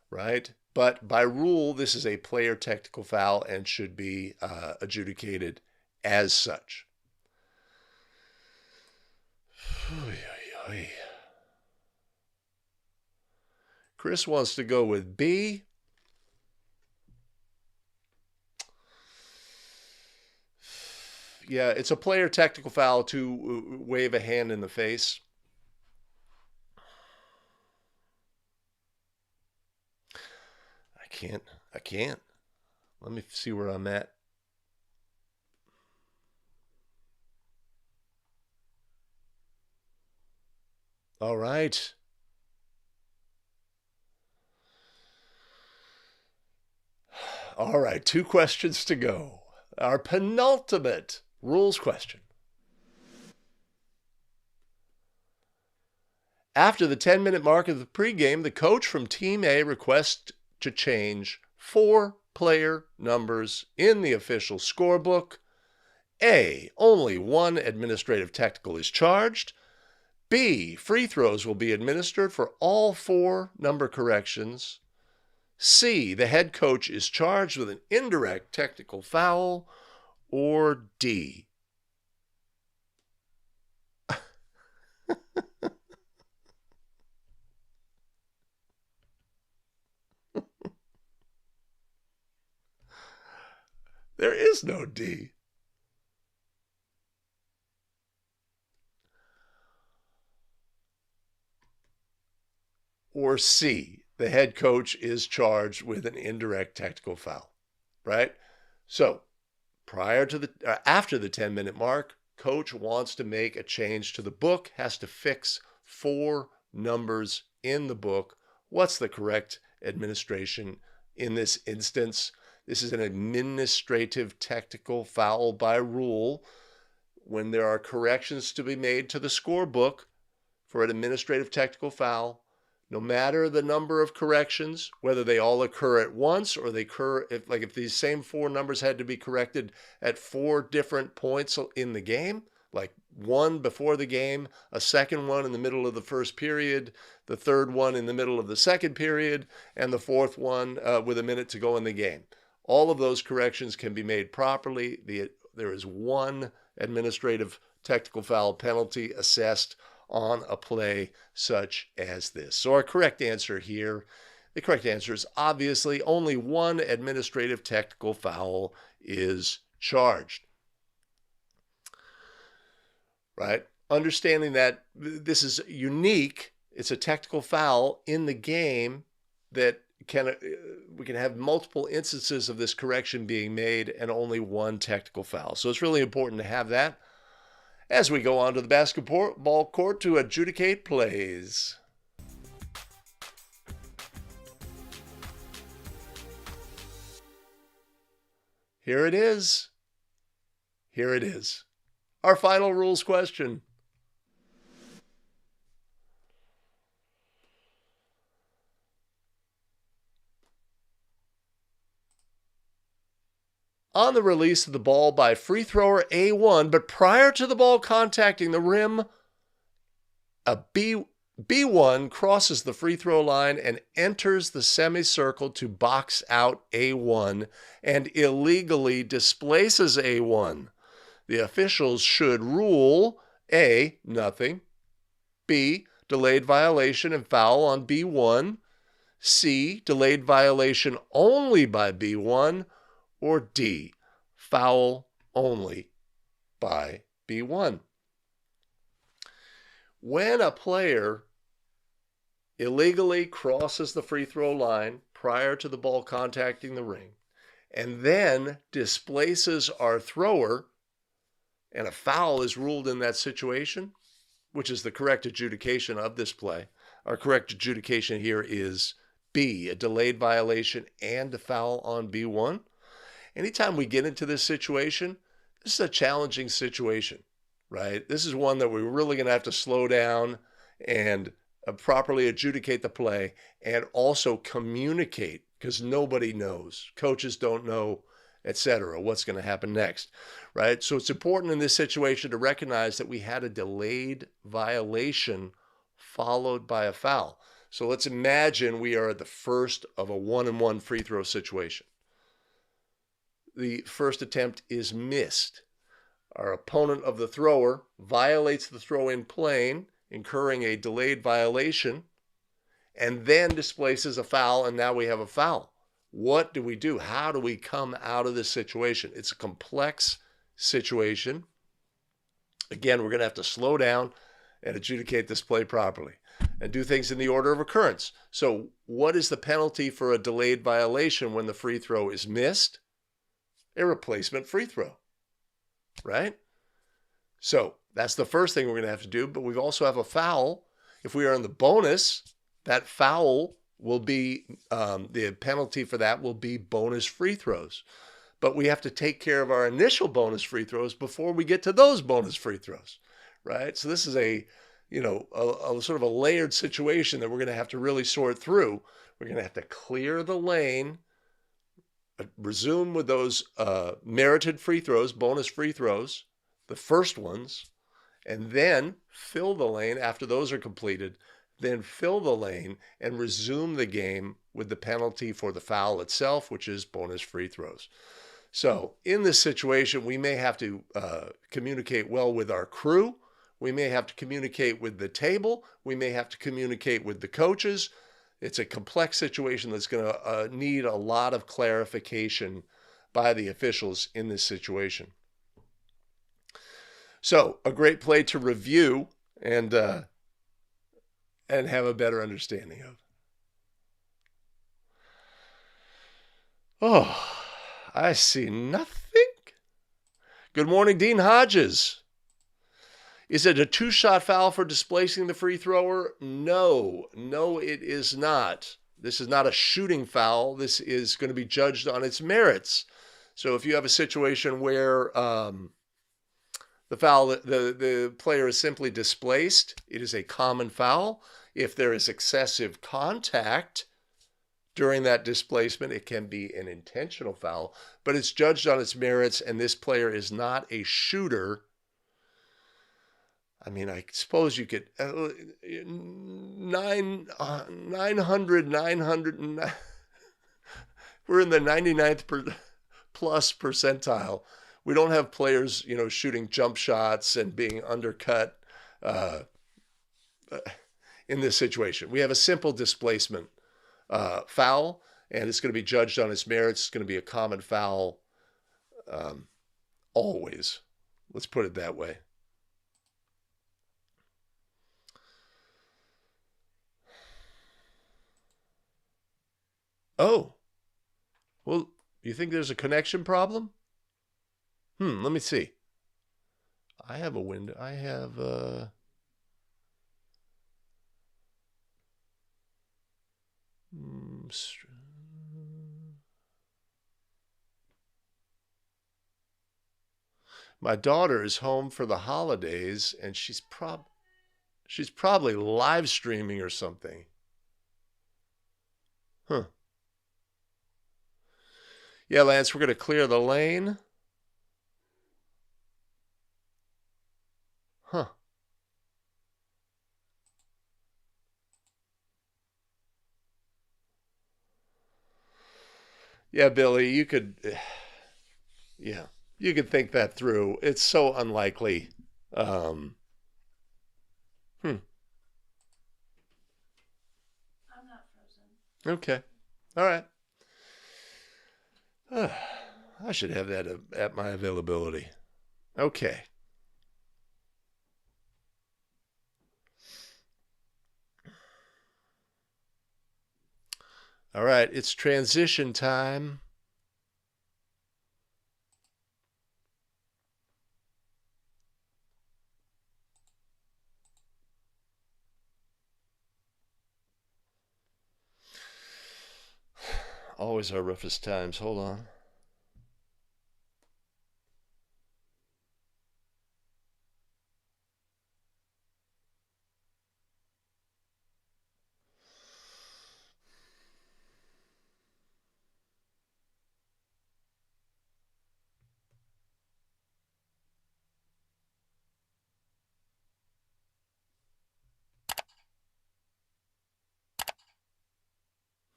S1: right? But by rule, this is a player technical foul and should be adjudicated as such. Chris wants to go with B. Yeah, it's a player technical foul to wave a hand in the face. I can't. Let me see where I'm at. All right. All right, 2 questions to go. Our penultimate rules question. After the 10-minute mark of the pregame, the coach from Team A requests to change 4 player numbers in the official scorebook. A, only 1 administrative technical is charged. B, free throws will be administered for all 4 number corrections. C, the head coach is charged with an indirect technical foul. Or D. There is no D. Or C, the head coach is charged with an indirect technical foul, right? So, after the 10-minute mark, coach wants to make a change to the book, has to fix 4 numbers in the book. What's the correct administration in this instance? This is an administrative technical foul by rule. When there are corrections to be made to the scorebook for an administrative technical foul, no matter the number of corrections, whether they all occur at once or they occur, if these same 4 numbers had to be corrected at 4 different points in the game, like 1 before the game, a second one in the middle of the first period, the third one in the middle of the second period, and the 4th one with a minute to go in the game. All of those corrections can be made properly. There is 1 administrative technical foul penalty assessed on a play such as this. So our correct answer here, the correct answer is obviously only 1 administrative technical foul is charged. Right? Understanding that this is unique, it's a technical foul in the game that we can have multiple instances of this correction being made and only 1 technical foul. So it's really important to have that as we go on to the basketball court to adjudicate plays. Here it is. Here it is. Our final rules question. On the release of the ball by free thrower A1, but prior to the ball contacting the rim, a B1 crosses the free throw line and enters the semicircle to box out A1 and illegally displaces A1. the officials should rule A, nothing, B, delayed violation and foul on B1, C, delayed violation only by B1, or D, foul only by B1. When a player illegally crosses the free throw line prior to the ball contacting the ring and then displaces our thrower, and a foul is ruled in that situation, which is the correct adjudication of this play. Our correct adjudication here is B, a delayed violation and a foul on B1. Anytime we get into this situation, this is a challenging situation, right? This is one that we're really going to have to slow down and properly adjudicate the play and also communicate, because nobody knows. Coaches don't know, etc., what's going to happen next, right? So it's important in this situation to recognize that we had a delayed violation followed by a foul. So let's imagine we are at the first of a 1-on-1 free throw situation. The first attempt is missed. Our opponent of the thrower violates the throw-in plane, incurring a delayed violation, and then displaces a foul, and now we have a foul. What do we do? How do we come out of this situation? It's a complex situation. Again, we're going to have to slow down and adjudicate this play properly and do things in the order of occurrence. So what is the penalty for a delayed violation when the free throw is missed? A replacement free throw, right? So that's the first thing we're going to have to do, but we also have a foul. If we are in the bonus, that foul will be, the penalty for that will be bonus free throws. But we have to take care of our initial bonus free throws before we get to those bonus free throws, right? So this is a sort of a layered situation that we're going to have to really sort through. We're going to have to clear the lane, resume with those merited free throws, bonus free throws, the first ones, and then fill the lane after those are completed, then fill the lane and resume the game with the penalty for the foul itself, which is bonus free throws. So in this situation, we may have to communicate well with our crew. We may have to communicate with the table. We may have to communicate with the coaches. It's a complex situation that's going to need a lot of clarification by the officials in this situation. So a great play to review and have a better understanding of. Oh, I see nothing. Good morning, Dean Hodges. Is it a two-shot foul for displacing the free thrower? No, it is not. This is not a shooting foul. This is going to be judged on its merits. So if you have a situation where the player is simply displaced, it is a common foul. If there is excessive contact during that displacement, it can be an intentional foul, but it's judged on its merits, and this player is not a shooter. I mean, I suppose you could 900. We're in the 99th plus percentile. We don't have players, shooting jump shots and being undercut in this situation. We have a simple displacement foul, and it's going to be judged on its merits. It's going to be a common foul always. Let's put it that way. Oh, well, you think there's a connection problem? Let me see. I have a window. I have my daughter is home for the holidays, and she's probably live streaming or something. Huh. Yeah, Lance, we're going to clear the lane. Huh. Yeah, Billy, you could, yeah. You can think that through. It's so unlikely. Um, hmm.
S2: I'm not frozen.
S1: Okay. All right. I should have that at my availability. Okay. All right. It's transition time. Always our roughest times. Hold on.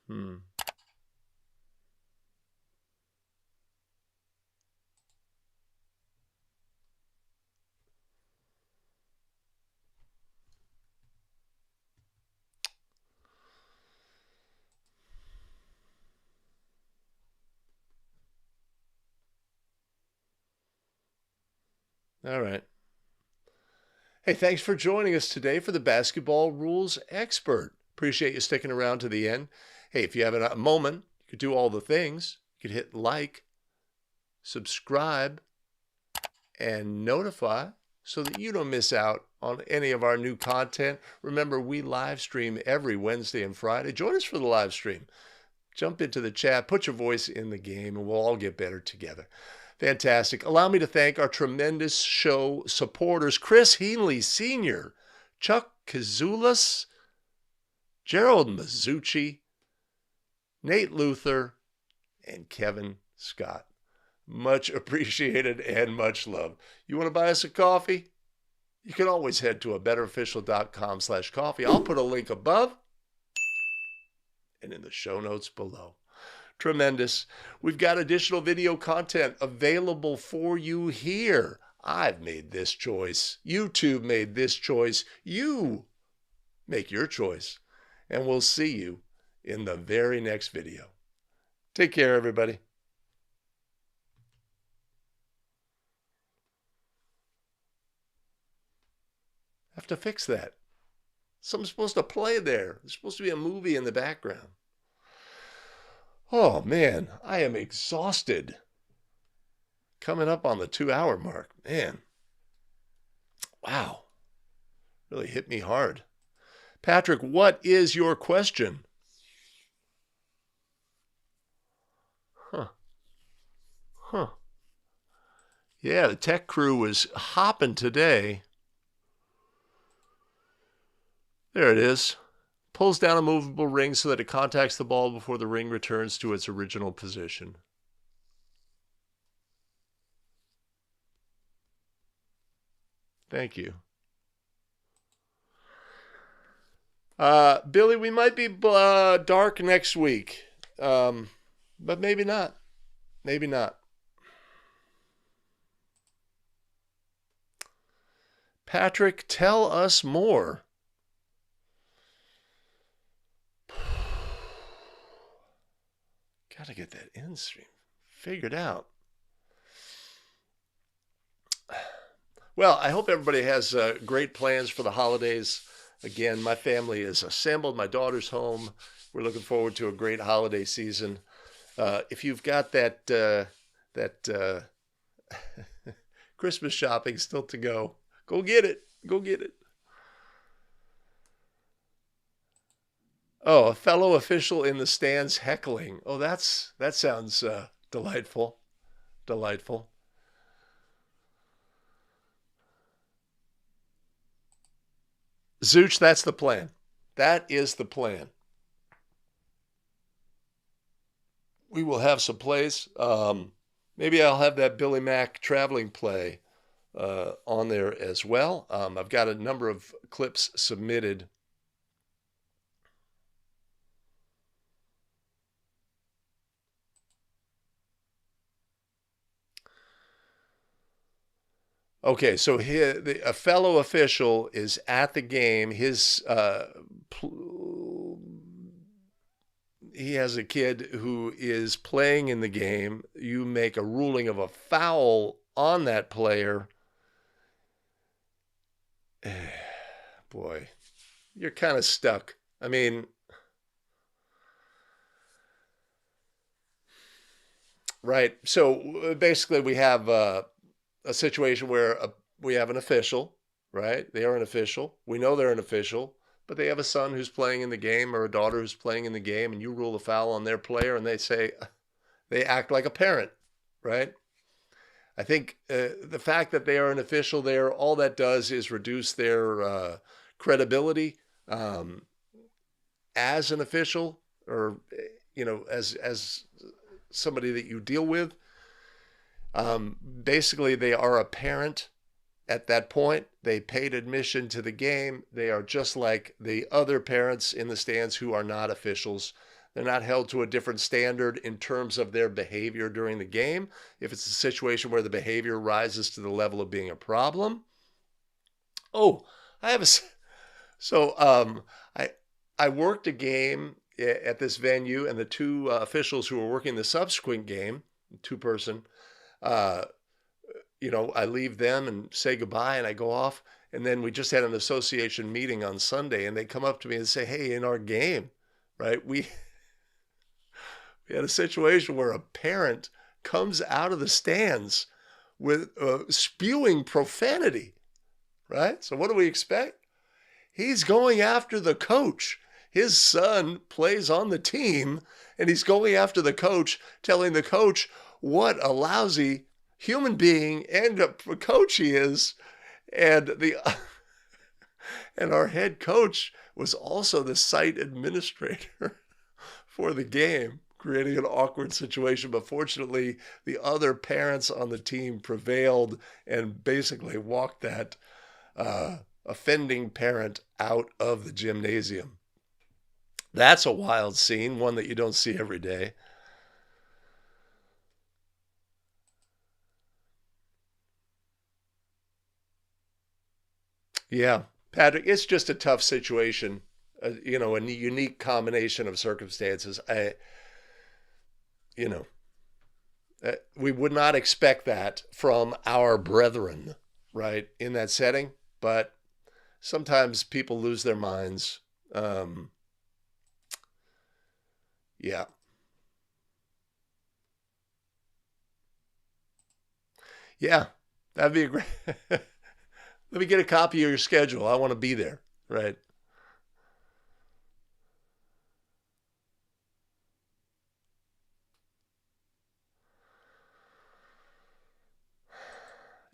S1: Hmm. All right. Hey, thanks for joining us today for the Basketball Rules Expert. Appreciate you sticking around to the end. Hey, if you have a moment, you could do all the things. You could hit like, subscribe, and notify so that you don't miss out on any of our new content. Remember, we live stream every Wednesday and Friday. Join us for the live stream. Jump into the chat, put your voice in the game, and we'll all get better together. Fantastic. Allow me to thank our tremendous show supporters, Chris Heenley Sr., Chuck Kazulas, Gerald Mazzucci, Nate Luther, and Kevin Scott. Much appreciated and much love. You want to buy us a coffee? You can always head to abetterofficial.com/coffee. I'll put a link above and in the show notes below. Tremendous. We've got additional video content available for you here. I've made this choice. YouTube made this choice. You make your choice. And we'll see you in the very next video. Take care, everybody. I have to fix that. Something's supposed to play there. There's supposed to be a movie in the background. Oh, man, I am exhausted. Coming up on the 2-hour mark. Man, wow. Really hit me hard. Patrick, what is your question? Huh. Yeah, the tech crew was hopping today. There it is. Pulls down a movable ring so that it contacts the ball before the ring returns to its original position. Thank you. Billy, we might be dark next week, but maybe not. Maybe not. Patrick, tell us more. Got to get that end stream figured out. Well, I hope everybody has great plans for the holidays. Again, my family is assembled. My daughter's home. We're looking forward to a great holiday season. If you've got that Christmas shopping still to go, go get it. Go get it. Oh, a fellow official in the stands heckling. Oh, that sounds delightful. Delightful. Zooch, that's the plan. That is the plan. We will have some plays. Maybe I'll have that Billy Mack traveling play on there as well. I've got a number of clips submitted. Okay, so a fellow official is at the game. He has a kid who is playing in the game. You make a ruling of a foul on that player. Boy, you're kind of stuck. I mean, right. So basically, we have a situation where we have an official, right? They are an official. We know they're an official, but they have a son who's playing in the game or a daughter who's playing in the game, and you rule a foul on their player, and they act like a parent, right? I think the fact that they are an official there, all that does is reduce their credibility um, as an official, or as somebody that you deal with. Basically, they are a parent at that point. They paid admission to the game. They are just like the other parents in the stands who are not officials. They're not held to a different standard in terms of their behavior during the game. If it's a situation where the behavior rises to the level of being a problem. Oh, I have a. So I I worked a game at this venue, and the two officials who were working the subsequent game, two person, uh, I leave them and say goodbye and I go off. And then we just had an association meeting on Sunday, and they come up to me and say, "Hey, in our game, right, we had a situation where a parent comes out of the stands with spewing profanity, right? So what do we expect? He's going after the coach. His son plays on the team, and he's going after the coach, telling the coach what a lousy human being and a coach he is. And the and our head coach was also the site administrator for the game, creating an awkward situation. But fortunately, the other parents on the team prevailed and basically walked that offending parent out of the gymnasium. That's a wild scene, one that you don't see every day. Yeah, Patrick, it's just a tough situation. A unique combination of circumstances. You know, we would not expect that from our brethren, right, in that setting. But sometimes people lose their minds. Um, yeah, yeah, that'd be a great. Let me get a copy of your schedule. I want to be there, right?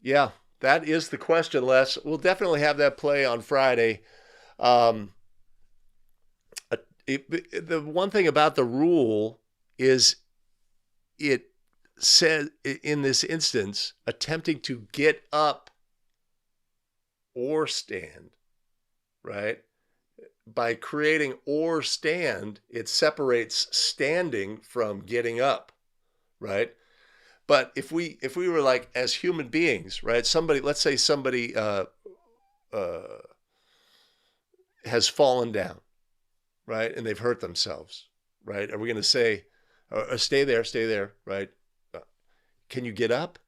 S1: Yeah, that is the question, Les. We'll definitely have that play on Friday. Um, the one thing about the rule is it said in this instance, attempting to get up or stand, right? By creating or stand, it separates standing from getting up, right? But if we were like as human beings, right? Somebody, let's say somebody uh, has fallen down, right, and they've hurt themselves, right? Are we going to say, stay there, right? Uh, Can you get up,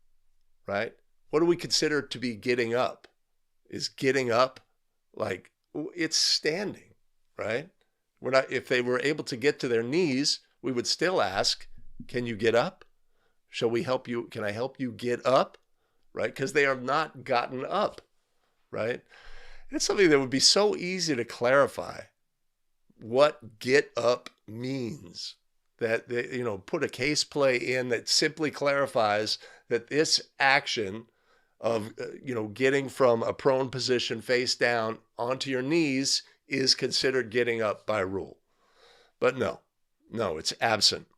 S1: right? What do we consider to be getting up? Is getting up like it's standing, right? We're not. If they were able to get to their knees, we would still ask, "Can you get up? Shall we help you? Can I help you get up?" Right? Because they have not gotten up, right? It's something that would be so easy to clarify what get up means. That they, put a case play in that simply clarifies that this action of getting from a prone position face down onto your knees is considered getting up by rule. But no, it's absent.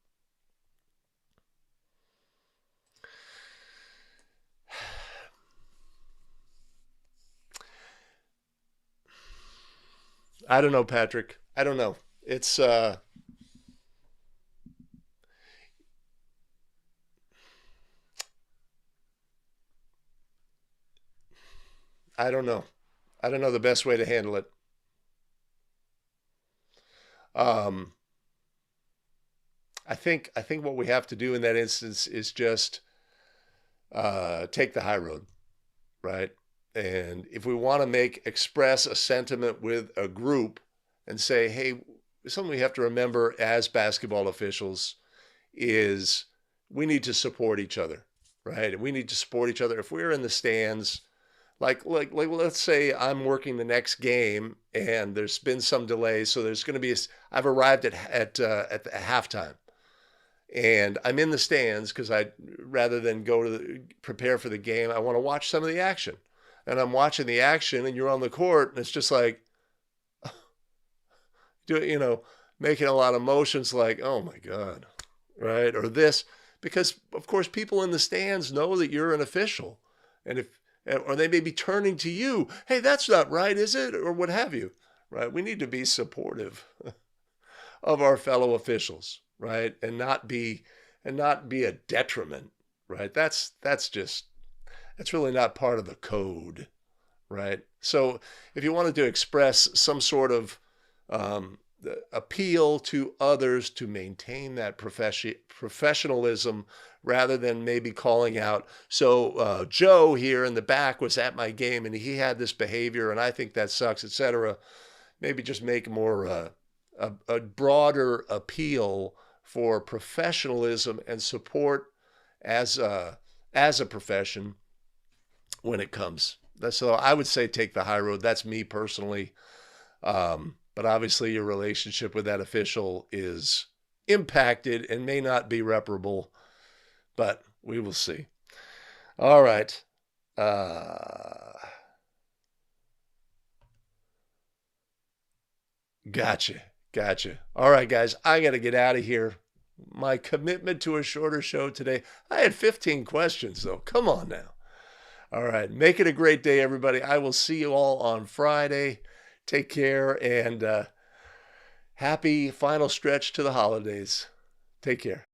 S1: I don't know, Patrick. I don't know. It's I don't know. I don't know the best way to handle it. Um, I think what we have to do in that instance is just take the high road, right? And if we want to express a sentiment with a group and say, hey, something we have to remember as basketball officials is we need to support each other, right? And we need to support each other. If we're in the stands, like let's say I'm working the next game and there's been some delay, so there's going to be I've arrived at the halftime and I'm in the stands because I rather than prepare for the game, I want to watch some of the action. And I'm watching the action, and you're on the court, and it's just like, you know, making a lot of motions, like, oh my god, right, or this, because of course people in the stands know that you're an official, and if or they may be turning to you, hey, that's not right, is it, or what have you, right? We need to be supportive of our fellow officials, right? And not be a detriment, right? That's really not part of the code, right? So if you wanted to express some sort of um, appeal to others to maintain that professionalism rather than maybe calling out, so Joe here in the back was at my game and he had this behavior and I think that sucks, etc. Maybe just make more a broader appeal for professionalism and support as a profession when it comes. So I would say take the high road. That's me personally. But obviously, your relationship with that official is impacted and may not be reparable, but we will see. All right. Gotcha. Gotcha. All right, guys, I got to get out of here. My commitment to a shorter show today. I had 15 questions, though. Come on now. All right. Make it a great day, everybody. I will see you all on Friday. Take care and happy final stretch to the holidays. Take care.